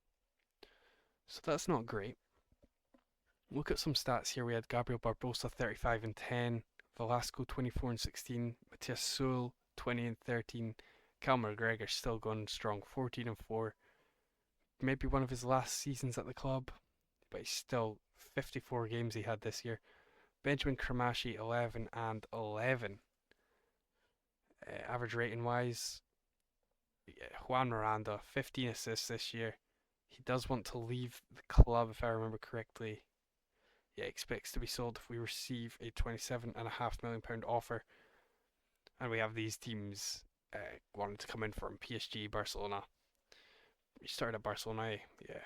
So that's not great. Look at some stats here. We had Gabriel Barbosa 35 and 10, Velasco 24 and 16, Matthias Sewell 20 and 13, Cal McGregor still going strong 14 and 4. Maybe one of his last seasons at the club, but he's still 54 games he had this year. Benjamin Kramashi 11 and 11. Average rating wise, Juan Miranda 15 assists this year. He does want to leave the club if I remember correctly. Yeah, expects to be sold if we receive a £27.5 million offer. And we have these teams wanting to come in from PSG, Barcelona. He started at Barcelona, yeah.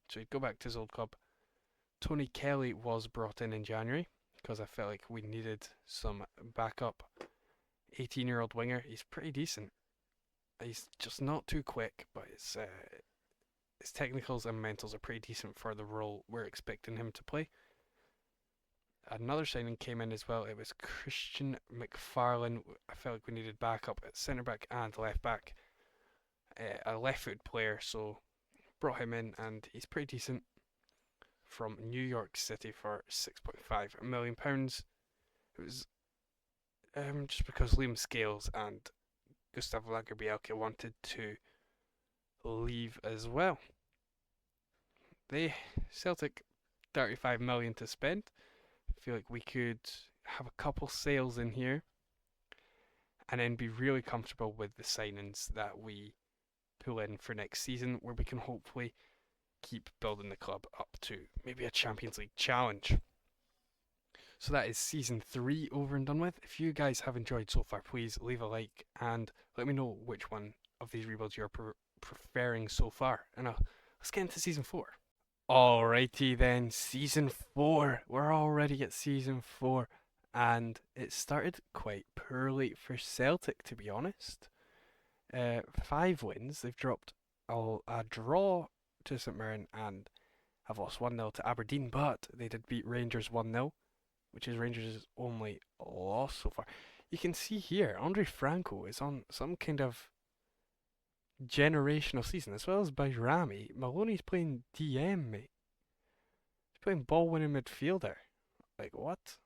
So he'd go back to his old club. Tony Kelly was brought in January because I felt like we needed some backup. 18-year-old winger. He's pretty decent. He's just not too quick, but his technicals and mentals are pretty decent for the role we're expecting him to play. Another signing came in as well. It was Christian McFarlane. I felt like we needed backup at centre back and left back. A left-footed player, so brought him in, and he's pretty decent from New York City for £6.5 million. It was just because Liam Scales and Gustav Lagerbielke wanted to leave as well. They Celtic 35 million to spend. I feel like we could have a couple sales in here and then be really comfortable with the signings that we pull in for next season, where we can hopefully keep building the club up to maybe a Champions League challenge. So that is season 3 over and done with. If you guys have enjoyed so far, please leave a like and let me know which one of these rebuilds you're preferring so far. And let's get into season 4. Alrighty then, season 4. We're already at season 4, and it started quite poorly for Celtic, to be honest. 5 wins. They've dropped a draw to St Mirren and have lost 1-0 to Aberdeen, but they did beat Rangers 1-0, which is Rangers' only loss so far. You can see here, Andre Franco is on some kind of generational season, as well as Bajrami. Maloney's playing DM, mate. He's playing ball-winning midfielder. Like, what?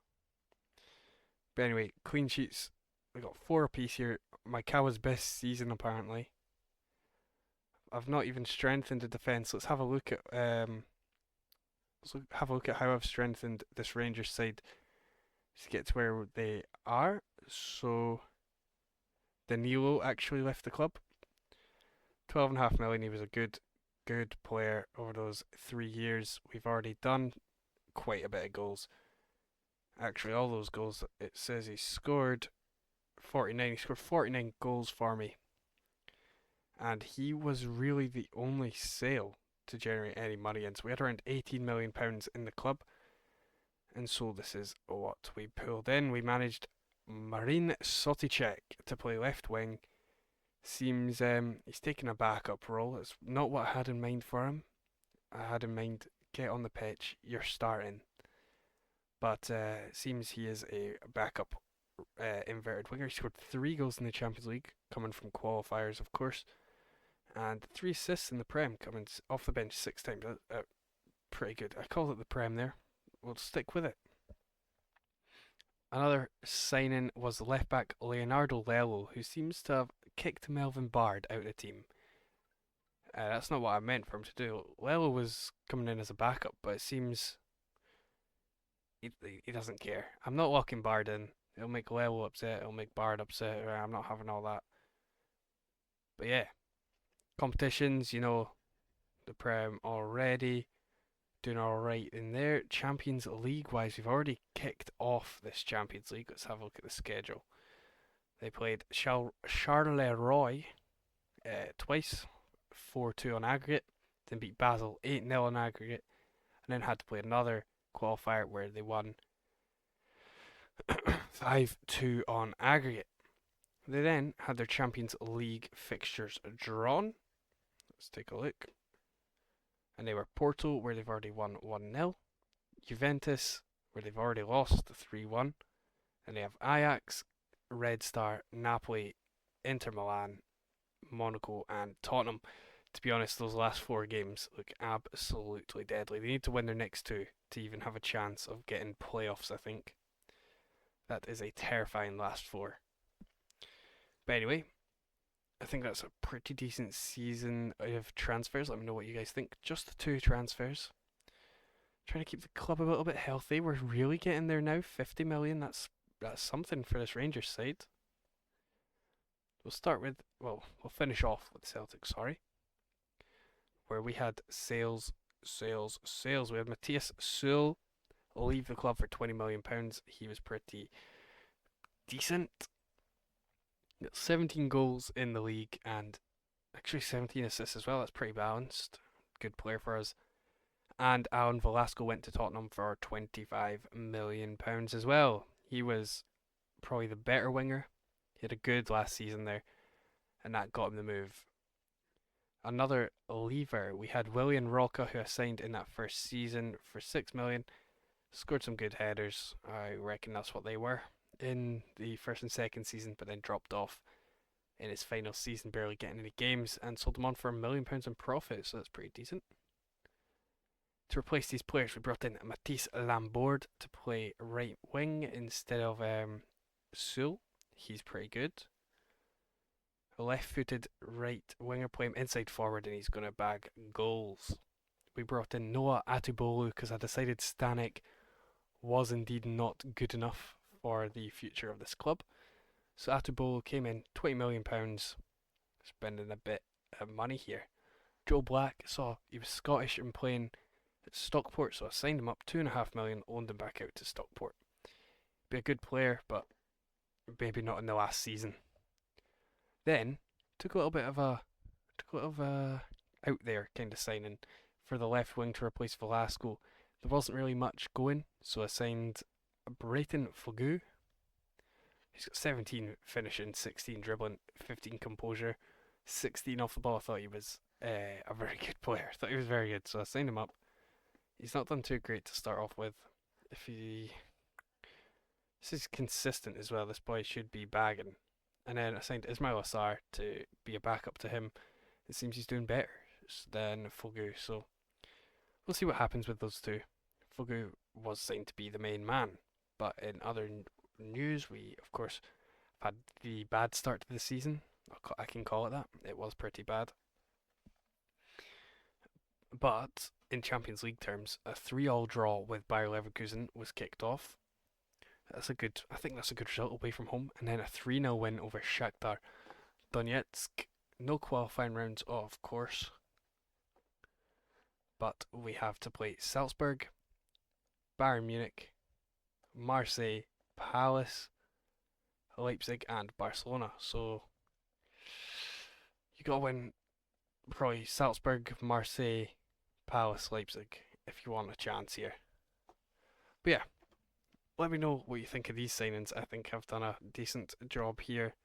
But anyway, clean sheets. We got 4 apiece here. Maikawa's best season, apparently. I've not even strengthened the defence. Let's have a look at how I've strengthened this Rangers side to get to where they are. So Danilo actually left the club. 12.5 million. He was a good player over those 3 years. We've already done quite a bit of goals. Actually, all those goals, it says he scored 49. He scored 49 goals for me. And he was really the only sale to generate any money in. So we had around £18 million in the club. And so this is what we pulled in. We managed Marin Soticek to play left wing. Seems he's taking a backup role. It's not what I had in mind for him. I had in mind, get on the pitch, you're starting. But it seems he is a backup inverted winger. He scored 3 goals in the Champions League, coming from qualifiers, of course. And 3 assists in the Prem, coming off the bench 6 times. Pretty good. I called it the Prem there. We'll stick with it. Another signing was left back Leonardo Lello, who seems to have kicked Melvin Bard out of the team. That's not what I meant for him to do. Lello was coming in as a backup, but it seems he doesn't care. I'm not locking Bard in. It'll make Lello upset. It'll make Bard upset. I'm not having all that. But yeah, competitions, the Prem already doing alright in there. Champions League wise, we've already kicked off this Champions League. Let's have a look at the schedule. They played Charleroi twice, 4-2 on aggregate, then beat Basel 8-0 on aggregate, and then had to play another qualifier where they won 5-2 on aggregate. They then had their Champions League fixtures drawn. Let's take a look. And they were Porto, where they've already won 1-0, Juventus, where they've already lost 3-1, and they have Ajax, Red Star, Napoli, Inter Milan, Monaco, and Tottenham. To be honest, those last 4 games look absolutely deadly. They need to win their next 2 to even have a chance of getting playoffs, I think. That is a terrifying last 4. But anyway, I think that's a pretty decent season of transfers. Let me know what you guys think. Just the 2 transfers. Trying to keep the club a little bit healthy. We're really getting there now. 50 million. That's something for this Rangers side. We'll finish off with Celtic, sorry. Where we had sales. We had Matthias Sul leave the club for £20 million. He was pretty decent. 17 goals in the league and actually 17 assists as well. That's pretty balanced. Good player for us. And Alan Velasco went to Tottenham for £25 million as well. He was probably the better winger. He had a good last season there, and that got him the move. Another leaver, we had William Roca, who I signed in that first season for £6 million. Scored some good headers. I reckon that's what they were in the first and second season, but then dropped off. in his final season, barely getting any games, and sold him on for £1 million in profit, so that's pretty decent. To replace these players, we brought in Matisse Lambord to play right wing instead of Sewell. He's pretty good. A left-footed right winger, play him inside forward, and he's going to bag goals. We brought in Noah Atubolu because I decided Stanek was indeed not good enough for the future of this club. So Atubolu came in £20 million, spending a bit of money here. Joe Black saw he was Scottish and playing at Stockport, so I signed him up £2.5 million, loaned him back out to Stockport. Be a good player, but maybe not in the last season. Then took a little bit of a out there kind of signing for the left wing to replace Velasco. There wasn't really much going, so I signed Brayton Fogu. He's got 17 finishing, 16 dribbling, 15 composure, 16 off the ball. I thought he was a very good player. I thought he was very good, so I signed him up. He's not done too great to start off with. This is consistent as well, this boy should be bagging. And then I signed Ismail Assar to be a backup to him. It seems he's doing better than Fogu, so we'll see what happens with those two. Fogu was signed to be the main man, but in other news, we of course have had the bad start to the season. I can call it that. It was pretty bad. But in Champions League terms, a 3-3 draw with Bayer Leverkusen was kicked off. I think that's a good result away from home. And then a 3-0 win over Shakhtar Donetsk. No qualifying rounds, of course. But we have to play Salzburg, Bayern Munich, Marseille, Palace, Leipzig, and Barcelona. So you gotta win probably Salzburg, Marseille, Palace, Leipzig if you want a chance here. But yeah, let me know what you think of these signings. I think I've done a decent job here.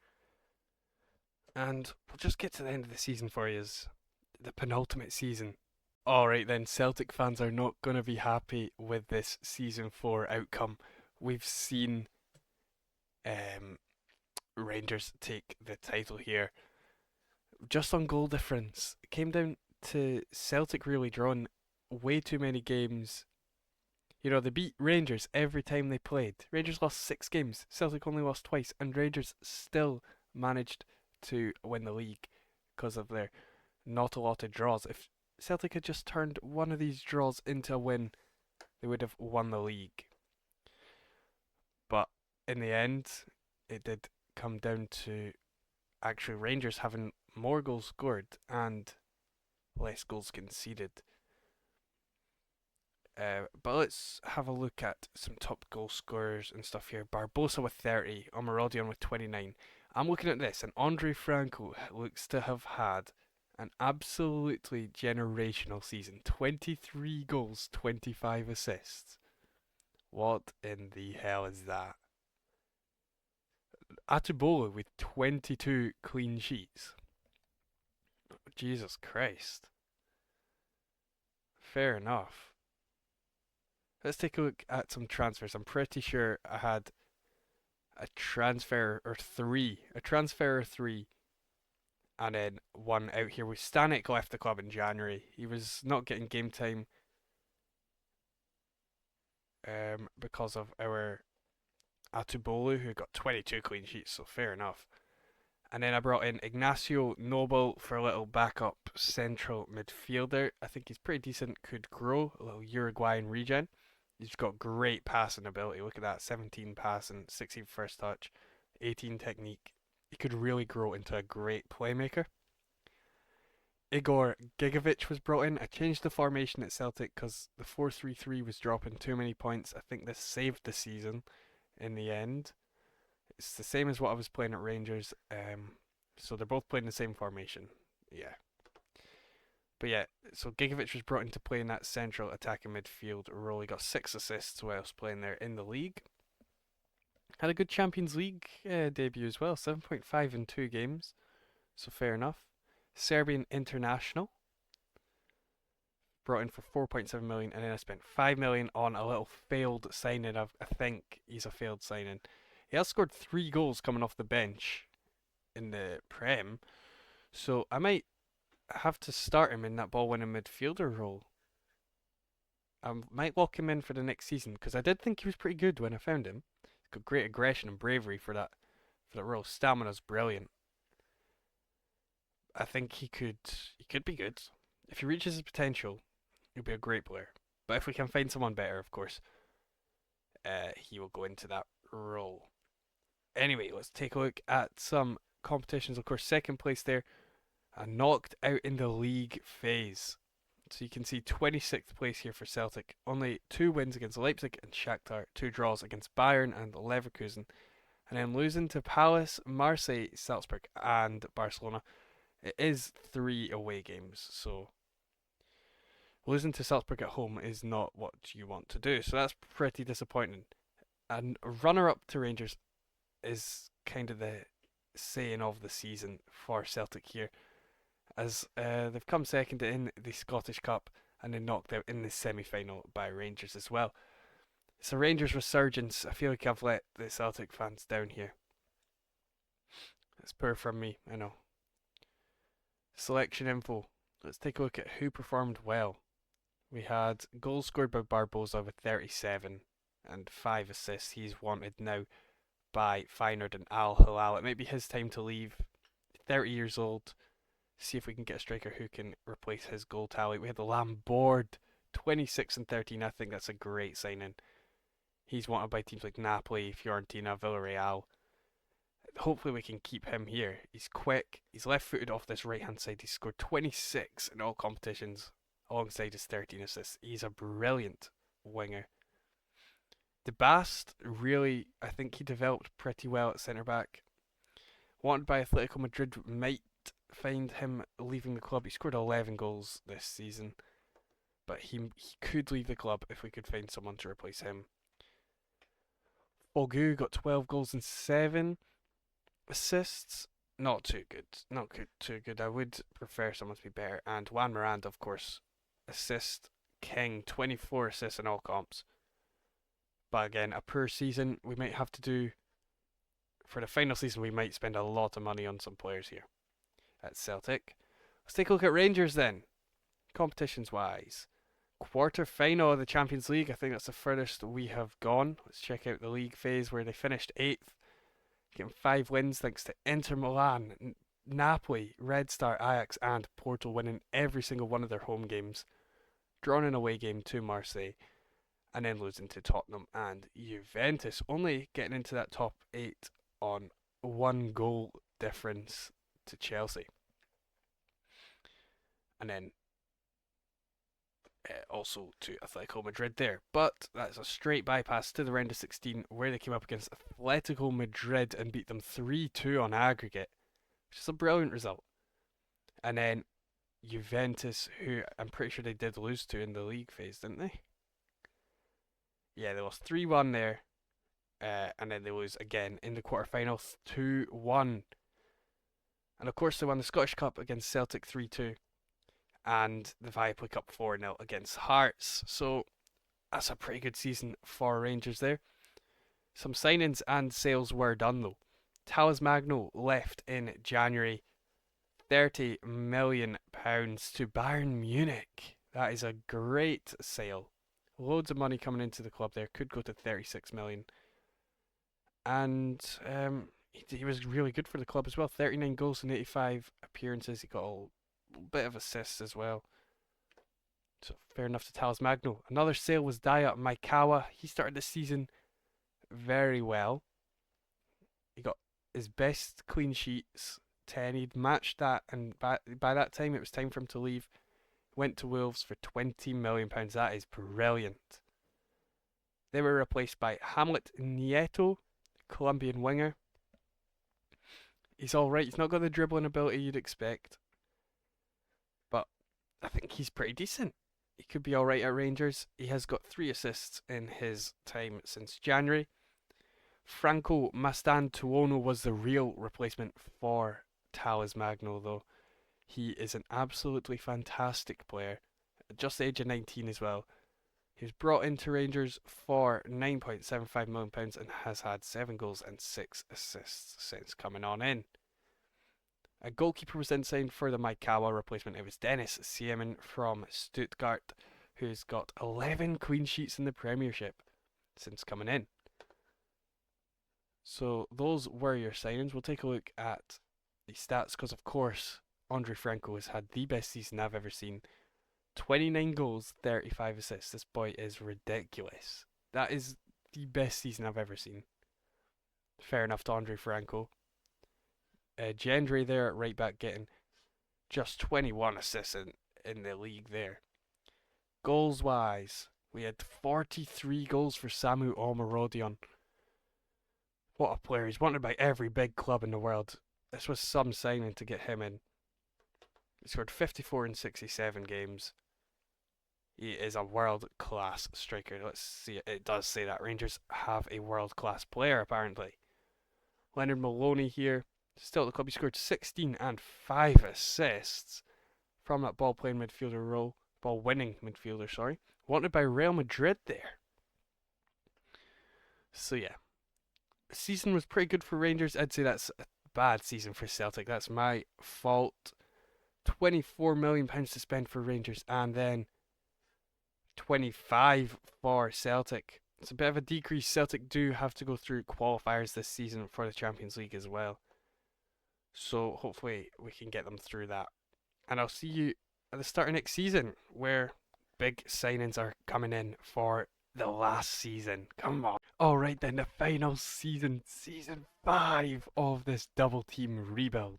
And we'll just get to the end of the season for you, the penultimate season. Alright then, Celtic fans are not going to be happy with this season 4 outcome. We've seen Rangers take the title here. Just on goal difference, it came down to Celtic really drawing way too many games. You know, they beat Rangers every time they played. Rangers lost 6 games, Celtic only lost twice, and Rangers still managed to win the league because of their not a lot of draws. If Celtic had just turned one of these draws into a win, they would have won the league. But in the end, it did come down to actually Rangers having more goals scored and less goals conceded. But let's have a look at some top goal scorers and stuff here. Barbosa with 30, Omarodion with 29. I'm looking at this, and Andre Franco looks to have had an absolutely generational season. 23 goals, 25 assists. What in the hell is that? Atubolo with 22 clean sheets. Jesus Christ. Fair enough. Let's take a look at some transfers. I'm pretty sure I had a transfer or three, and then one out here. With Stanek left the club in January. He was not getting game time because of our Atubolu, who got 22 clean sheets, so fair enough. And then I brought in Ignacio Noble for a little backup central midfielder. I think he's pretty decent, could grow, a little Uruguayan regen. He's got great passing ability. Look at that, 17 passing, 16 first touch, 18 technique. He could really grow into a great playmaker. Igor Gigovic was brought in. I changed the formation at Celtic because the 4-3-3 was dropping too many points. I think this saved the season in the end. It's the same as what I was playing at Rangers. So they're both playing the same formation. Yeah. But yeah, so Gigovic was brought in to play in that central attacking midfield role. He got 6 assists whilst playing there in the league. Had a good Champions League debut as well. 7.5 in 2 games. So fair enough. Serbian international. Brought in for 4.7 million, and then I spent 5 million on a little failed signing. I think he's a failed signing. He has scored 3 goals coming off the bench in the Prem. So I might have to start him in that ball-winning midfielder role. I might lock him in for the next season because I did think he was pretty good when I found him. He's got great aggression and bravery for that role. Stamina's brilliant. I think he could be good. If he reaches his potential, he'll be a great player. But if we can find someone better, of course, he will go into that role. Anyway, let's take a look at some competitions. Of course, second place there, knocked out in the league phase. So you can see 26th place here for Celtic. Only 2 wins against Leipzig and Shakhtar, 2 draws against Bayern and Leverkusen, and then losing to Palace, Marseille, Salzburg, and Barcelona. It is 3 away games, so losing to Salzburg at home is not what you want to do. So that's pretty disappointing. And runner up to Rangers is kind of the saying of the season for Celtic here, as they've come second in the Scottish Cup and then knocked out in the semi-final by Rangers as well. It's a Rangers resurgence. I feel like I've let the Celtic fans down here. It's poor from me, I know. Selection info. Let's take a look at who performed well. We had goals scored by Barbosa with 37 and 5 assists. He's wanted now by Feyenoord and Al Hilal. It might be his time to leave. 30 years old. See if we can get a striker who can replace his goal tally. We had the Lambord, 26 and 13. I think that's a great signing. He's wanted by teams like Napoli, Fiorentina, Villarreal. Hopefully we can keep him here. He's quick. He's left-footed off this right-hand side. He's scored 26 in all competitions, alongside his 13 assists. He's a brilliant winger. De Bast, really, I think he developed pretty well at centre back. Wanted by Atletico Madrid, might find him leaving the club. He scored 11 goals this season, but he could leave the club if we could find someone to replace him. Fogu got 12 goals and 7 assists. Not too good. Not good, too good. I would prefer someone to be better. And Juan Miranda, of course, assist king, 24 assists in all comps. But again, a poor season. We might have to do, for the final season, we might spend a lot of money on some players here at Celtic. Let's take a look at Rangers then. Competitions wise. Quarter final of the Champions League. I think that's the furthest we have gone. Let's check out the league phase where they finished 8th, getting 5 wins thanks to Inter Milan, Napoli, Red Star, Ajax, and Porto winning every single one of their home games. Drawn an away game to Marseille, and then losing to Tottenham and Juventus, only getting into that top 8 on 1 goal difference to Chelsea. And then also to Atletico Madrid there. But that's a straight bypass to the round of 16 where they came up against Atletico Madrid and beat them 3-2 on aggregate, which is a brilliant result. And then Juventus, who I'm pretty sure they did lose to in the league phase, didn't they? Yeah, they lost 3-1 there. And then they lose again in the quarterfinals 2-1. And of course, they won the Scottish Cup against Celtic 3-2. And the Viaplay Cup 4-0 against Hearts. So that's a pretty good season for Rangers there. Some signings and sales were done though. Talis Magno left in January, £30 million to Bayern Munich. That is a great sale. Loads of money coming into the club there. Could go to 36 million. And he was really good for the club as well. 39 goals in 85 appearances. He got a bit of assists as well. So fair enough to Talis Magno. Another sale was Daya Maikawa. He started the season very well. He got his best clean sheets, 10. He'd matched that, and by that time it was time for him to leave. Went to Wolves for £20 million. That is brilliant. They were replaced by Hamlet Nieto, Colombian winger. He's alright. He's not got the dribbling ability you'd expect, but I think he's pretty decent. He could be alright at Rangers. He has got 3 assists in his time since January. Franco Mastantuono was the real replacement for Talis Magno, though. He is an absolutely fantastic player, just the age of 19 as well. He was brought into Rangers for £9.75 million and has had 7 goals and 6 assists since coming on in. A goalkeeper was then signed for the Maikawa replacement. It was Dennis Siemen from Stuttgart, who's got 11 clean sheets in the Premiership since coming in. So those were your signings. We'll take a look at the stats because, of course, Andre Franco has had the best season I've ever seen. 29 goals, 35 assists. This boy is ridiculous. That is the best season I've ever seen. Fair enough to Andre Franco. Gendre there at right back getting just 21 assists in the league there. Goals wise, we had 43 goals for Samu Omarodion. What a player. He's wanted by every big club in the world. This was some signing to get him in. He scored 54 in 67 games. He is a world-class striker. Let's see, it does say that. Rangers have a world-class player, apparently. Leonard Maloney here. Still at the club, he scored 16 and 5 assists from that ball-playing midfielder role. Ball-winning midfielder, sorry. Wanted by Real Madrid there. So yeah. The season was pretty good for Rangers. I'd say that's a bad season for Celtic. That's my fault. £24 million to spend for Rangers and then 25 for Celtic. It's a bit of a decrease. Celtic do have to go through qualifiers this season for the Champions League as well. So hopefully we can get them through that. And I'll see you at the start of next season where big signings are coming in for the last season. Come on. Alright then, the final season, season 5 of this double team rebuild.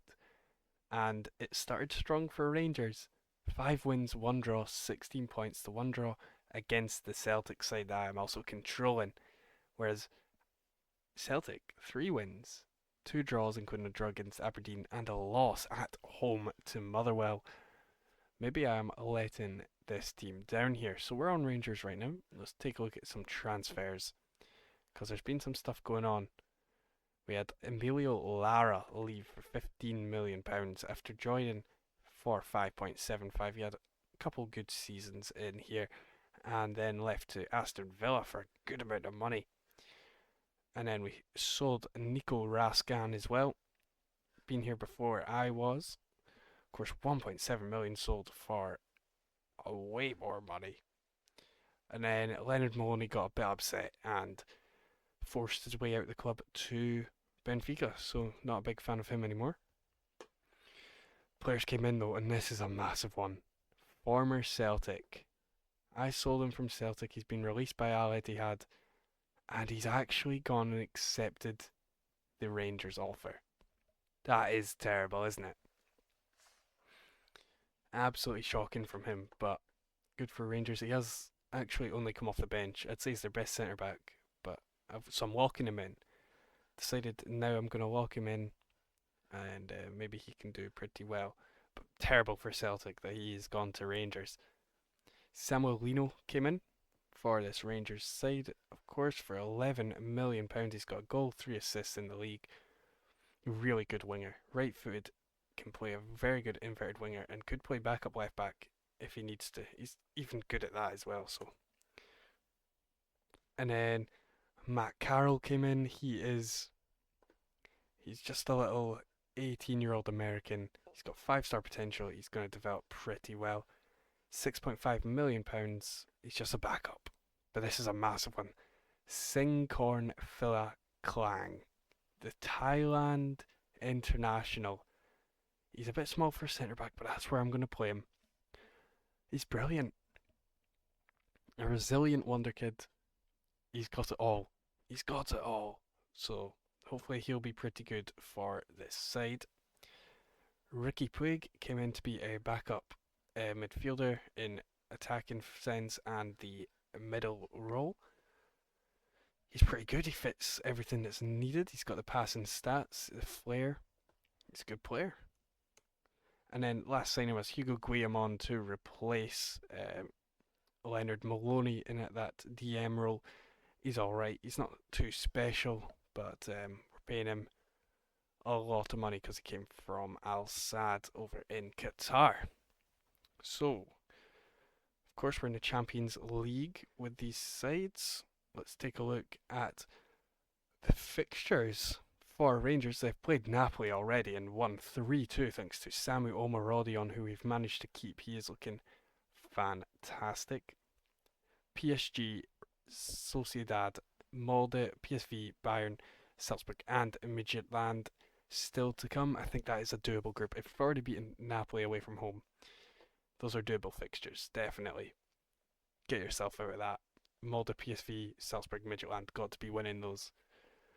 And it started strong for Rangers. 5 wins, 1 draw, 16 points to 1 draw against the Celtic side that I'm also controlling. Whereas Celtic, 3 wins, 2 draws, including a draw against Aberdeen, and a loss at home to Motherwell. Maybe I'm letting this team down here. So we're on Rangers right now. Let's take a look at some transfers, because there's been some stuff going on. We had Emilio Lara leave for £15 million after joining for 5.75. He had a couple good seasons in here and then left to Aston Villa for a good amount of money. And then we sold Nico Raskan as well. Been here before I was. Of course, 1.7 million sold for a way more money. And then Leonard Maloney got a bit upset and forced his way out of the club to Benfica, so not a big fan of him anymore. Players came in though, and this is a massive one. Former Celtic. I sold him from Celtic. He's been released by Al Ittihad, and he's actually gone and accepted the Rangers offer. That is terrible, isn't it? Absolutely shocking from him, but good for Rangers. He has actually only come off the bench. I'd say he's their best centre back, but so I'm locking him in. Decided now I'm going to lock him in, and maybe he can do pretty well. But terrible for Celtic that he's gone to Rangers. Samuel Lino came in for this Rangers side, of course, for £11 million. He's got a goal, 3 assists in the league. Really good winger. Right footed, can play a very good inverted winger, and could play backup left back if he needs to. He's even good at that as well. So, and then Matt Carroll came in. He's just a little 18-year-old American. He's got 5-star potential. He's going to develop pretty well. £6.5 million. He's just a backup. But this is a massive one. Singkorn Phila Klang, the Thailand international. He's a bit small for a centre back, but that's where I'm going to play him. He's brilliant. A resilient wonder kid. He's got it all. He's got it all. So hopefully he'll be pretty good for this side. Ricky Puig came in to be a backup midfielder in attacking sense and the middle role. He's pretty good. He fits everything that's needed. He's got the passing stats, the flair. He's a good player. And then last signing was Hugo Guillamon to replace Leonard Maloney in that DM role. He's alright. He's not too special, but we're paying him a lot of money because he came from Al Sadd over in Qatar. So, of course, we're in the Champions League with these sides. Let's take a look at the fixtures for Rangers, they've played Napoli already and won 3-2 thanks to Samu Omarodion, who we've managed to keep. He is looking fantastic. PSG, Sociedad, Molde, PSV, Bayern, Salzburg, and Midtjylland still to come. I think that is a doable group. If we've already beaten Napoli away from home, those are doable fixtures. Definitely get yourself out of that. Molde, PSV, Salzburg, Midtjylland got to be winning those.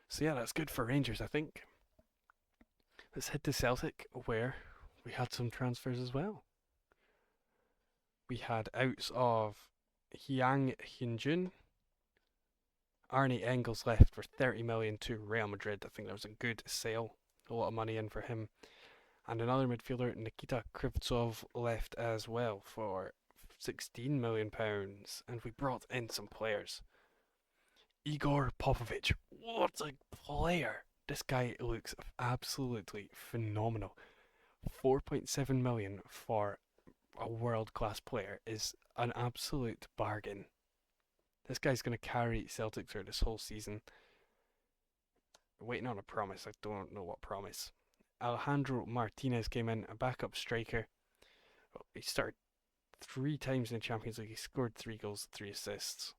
So yeah, that's good for Rangers, I think. Let's head to Celtic, where we had some transfers as well. We had outs of Hyang Hyunjun. Arnie Engels left for 30 million to Real Madrid. I think that was a good sale. A lot of money in for him. And another midfielder, Nikita Krivtsov, left as well for £16 million. And we brought in some players. Igor Popovich. What a player! This guy looks absolutely phenomenal. 4.7 million for a world class player is an absolute bargain. This guy's going to carry Celtic through this whole season. Waiting on a promise. I don't know what promise. Alejandro Martinez came in, a backup striker. Well, he started 3 times in the Champions League. He scored 3 goals, 3 assists.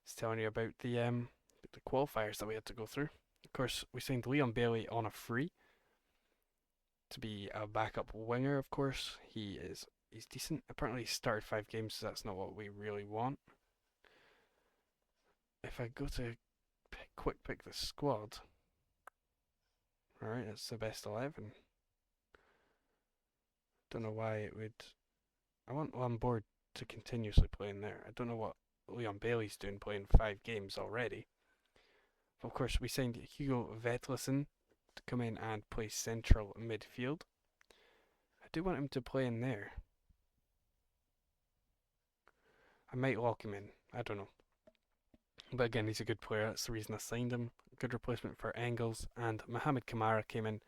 It's telling you about the qualifiers that we had to go through. Of course, we signed Leon Bailey on a free to be a backup winger. Of course, he's decent. Apparently, he started 5 games, so that's not what we really want. If I go to quick pick the squad, alright, that's the best 11. Don't know why it would. I want Lambord to continuously play in there. I don't know what Leon Bailey's doing playing 5 games already. But of course, we signed Hugo Vetlesen to come in and play central midfield. I do want him to play in there. I might lock him in. I don't know. But again, he's a good player. That's the reason I signed him. Good replacement for Engels. And Mohamed Kamara came in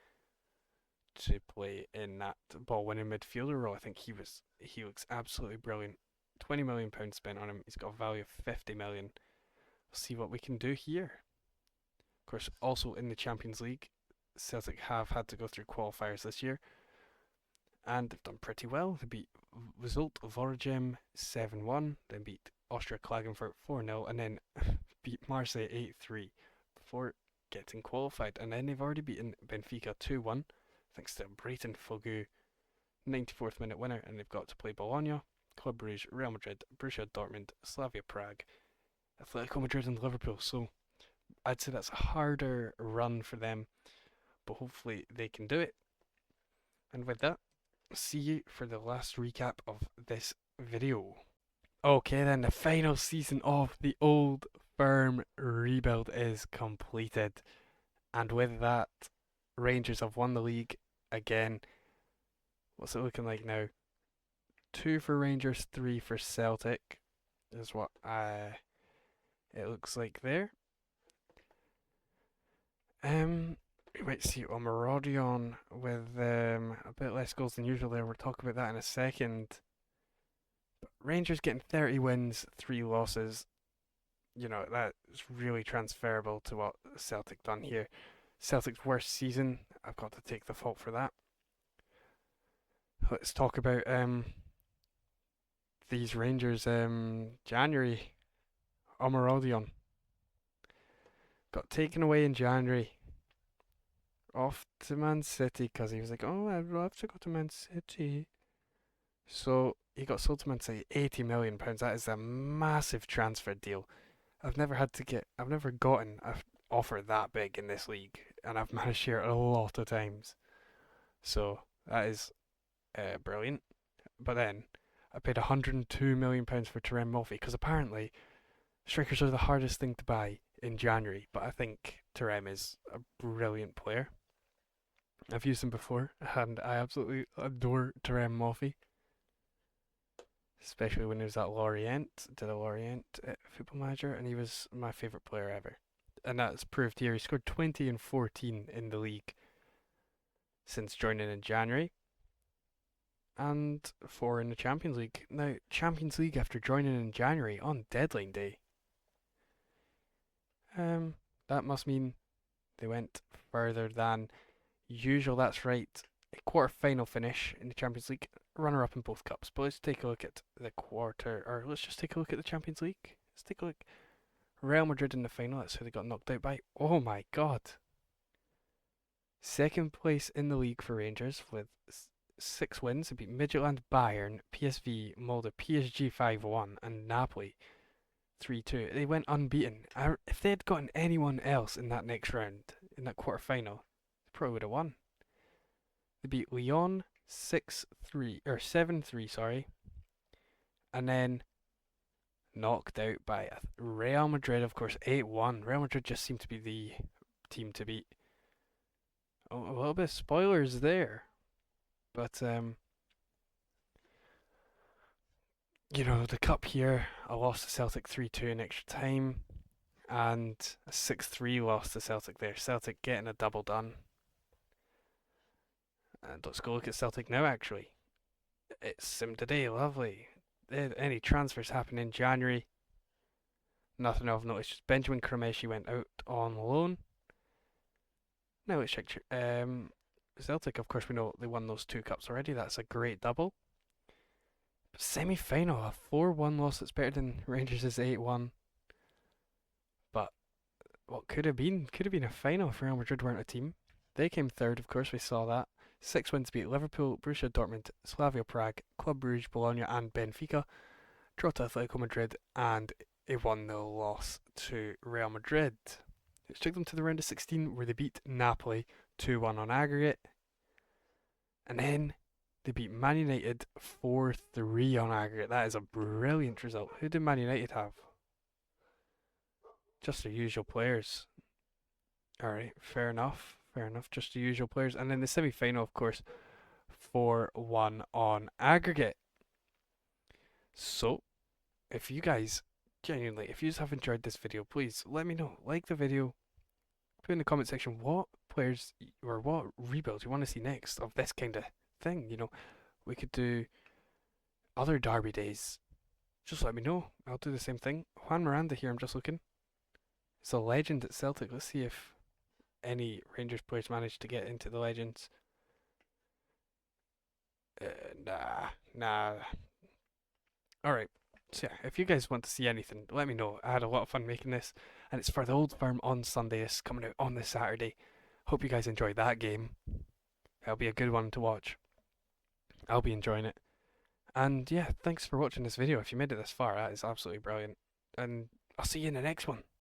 to play in that ball-winning midfielder role. I think he looks absolutely brilliant. £20 million spent on him. He's got a value of 50 million. We'll see what we can do here. Of course, also in the Champions League, Celtic have had to go through qualifiers this year, and they've done pretty well. They beat Result Vorgem 7-1, then beat Austria Klagenfurt 4-0, and then beat Marseille 8-3 before getting qualified. And then they've already beaten Benfica 2-1, thanks to Brayton Fogu, 94th minute winner, and they've got to play Bologna, Club Brugge, Real Madrid, Borussia Dortmund, Slavia Prague, Atletico Madrid, and Liverpool. So I'd say that's a harder run for them, but hopefully they can do it. And with that, see you for the last recap of this video. Okay then, the final season of the Old Firm rebuild is completed. And with that, Rangers have won the league again. What's it looking like now? 2 for Rangers, 3 for Celtic is what it looks like there. We might see Omarodion with a bit less goals than usual there. We'll talk about that in a second. But Rangers getting 30 wins, 3 losses. You know, that's really transferable to what Celtic done here. Celtic's worst season. I've got to take the fault for that. Let's talk about these Rangers January. Omarodion got taken away in January. Off to Man City because he was like, oh, I'd love to go to Man City. So he got sold to Man City, £80 million. That is a massive transfer deal. I've never gotten an offer that big in this league, and I've managed here a lot of times. So that is brilliant. But then I paid £102 million for Terem Moffi because apparently strikers are the hardest thing to buy in January. But I think Terem is a brilliant player. I've used him before, and I absolutely adore Terem Moffi. Especially when he was at Lorient, did a Lorient Football Manager, and he was my favourite player ever. And that's proved here. He scored 20 and 14 in the league since joining in January, and 4 in the Champions League. Now, Champions League after joining in January on deadline day. That must mean They went further than usual. That's right. A quarter-final finish in the Champions League, runner-up in both cups. But let's take a look at the let's just take a look at the Champions League. Let's take a look. Real Madrid in the final. That's who they got knocked out by. Oh my God! Second place in the league for Rangers with 6 wins. They beat Midtjylland, Bayern, PSV, Molde, PSG 5-1, and Napoli 3-2. They went unbeaten. If they had gotten anyone else in that next round, in that quarter final, they probably would have won. They beat Lyon 6-3 or 7-3, sorry, and then knocked out by Real Madrid, of course, 8-1. Real Madrid just seemed to be the team to beat. Oh, a little bit of spoilers there, but the cup here, a loss to Celtic 3-2 in extra time, and a 6-3 loss to Celtic there. Celtic getting a double done. And let's go look at Celtic now, actually. It's sim today, lovely. Any transfers happen in January? Nothing I've noticed. Just Benjamin Kremeshi went out on loan. Now let's check. Celtic, of course, we know they won those 2 cups already. That's a great double. Semi final, a 4-1 loss. It's better than Rangers' 8-1. But what could have been? Could have been a final if Real Madrid weren't a team. They came third, of course, we saw that. 6 wins beat Liverpool, Borussia Dortmund, Slavia Prague, Club Brugge, Bologna, and Benfica. Draw to Atletico Madrid, and a 1-0 loss to Real Madrid, which took them to the round of 16, where they beat Napoli 2-1 on aggregate. And then they beat Man United 4-3 on aggregate. That is a brilliant result. Who did Man United have? Just the usual players. Alright, fair enough. Fair enough. Just the usual players. And then the semi final, of course, 4-1 on aggregate. So, if you guys, genuinely, if you just have enjoyed this video, please let me know. Like the video. Put in the comment section what players or what rebuilds you want to see next of this kind of thing. We could do other derby days. Just let me know. I'll do the same thing. Juan Miranda here, I'm just looking. It's a legend at Celtic. Let's see if any Rangers players manage to get into the legends. Nah. Alright, so yeah, if you guys want to see anything, let me know. I had a lot of fun making this, and it's for the Old Firm on Sunday. It's coming out on this Saturday. Hope you guys enjoyed that game. It'll be a good one to watch. I'll be enjoying it. And yeah, thanks for watching this video. If you made it this far, that is absolutely brilliant. And I'll see you in the next one.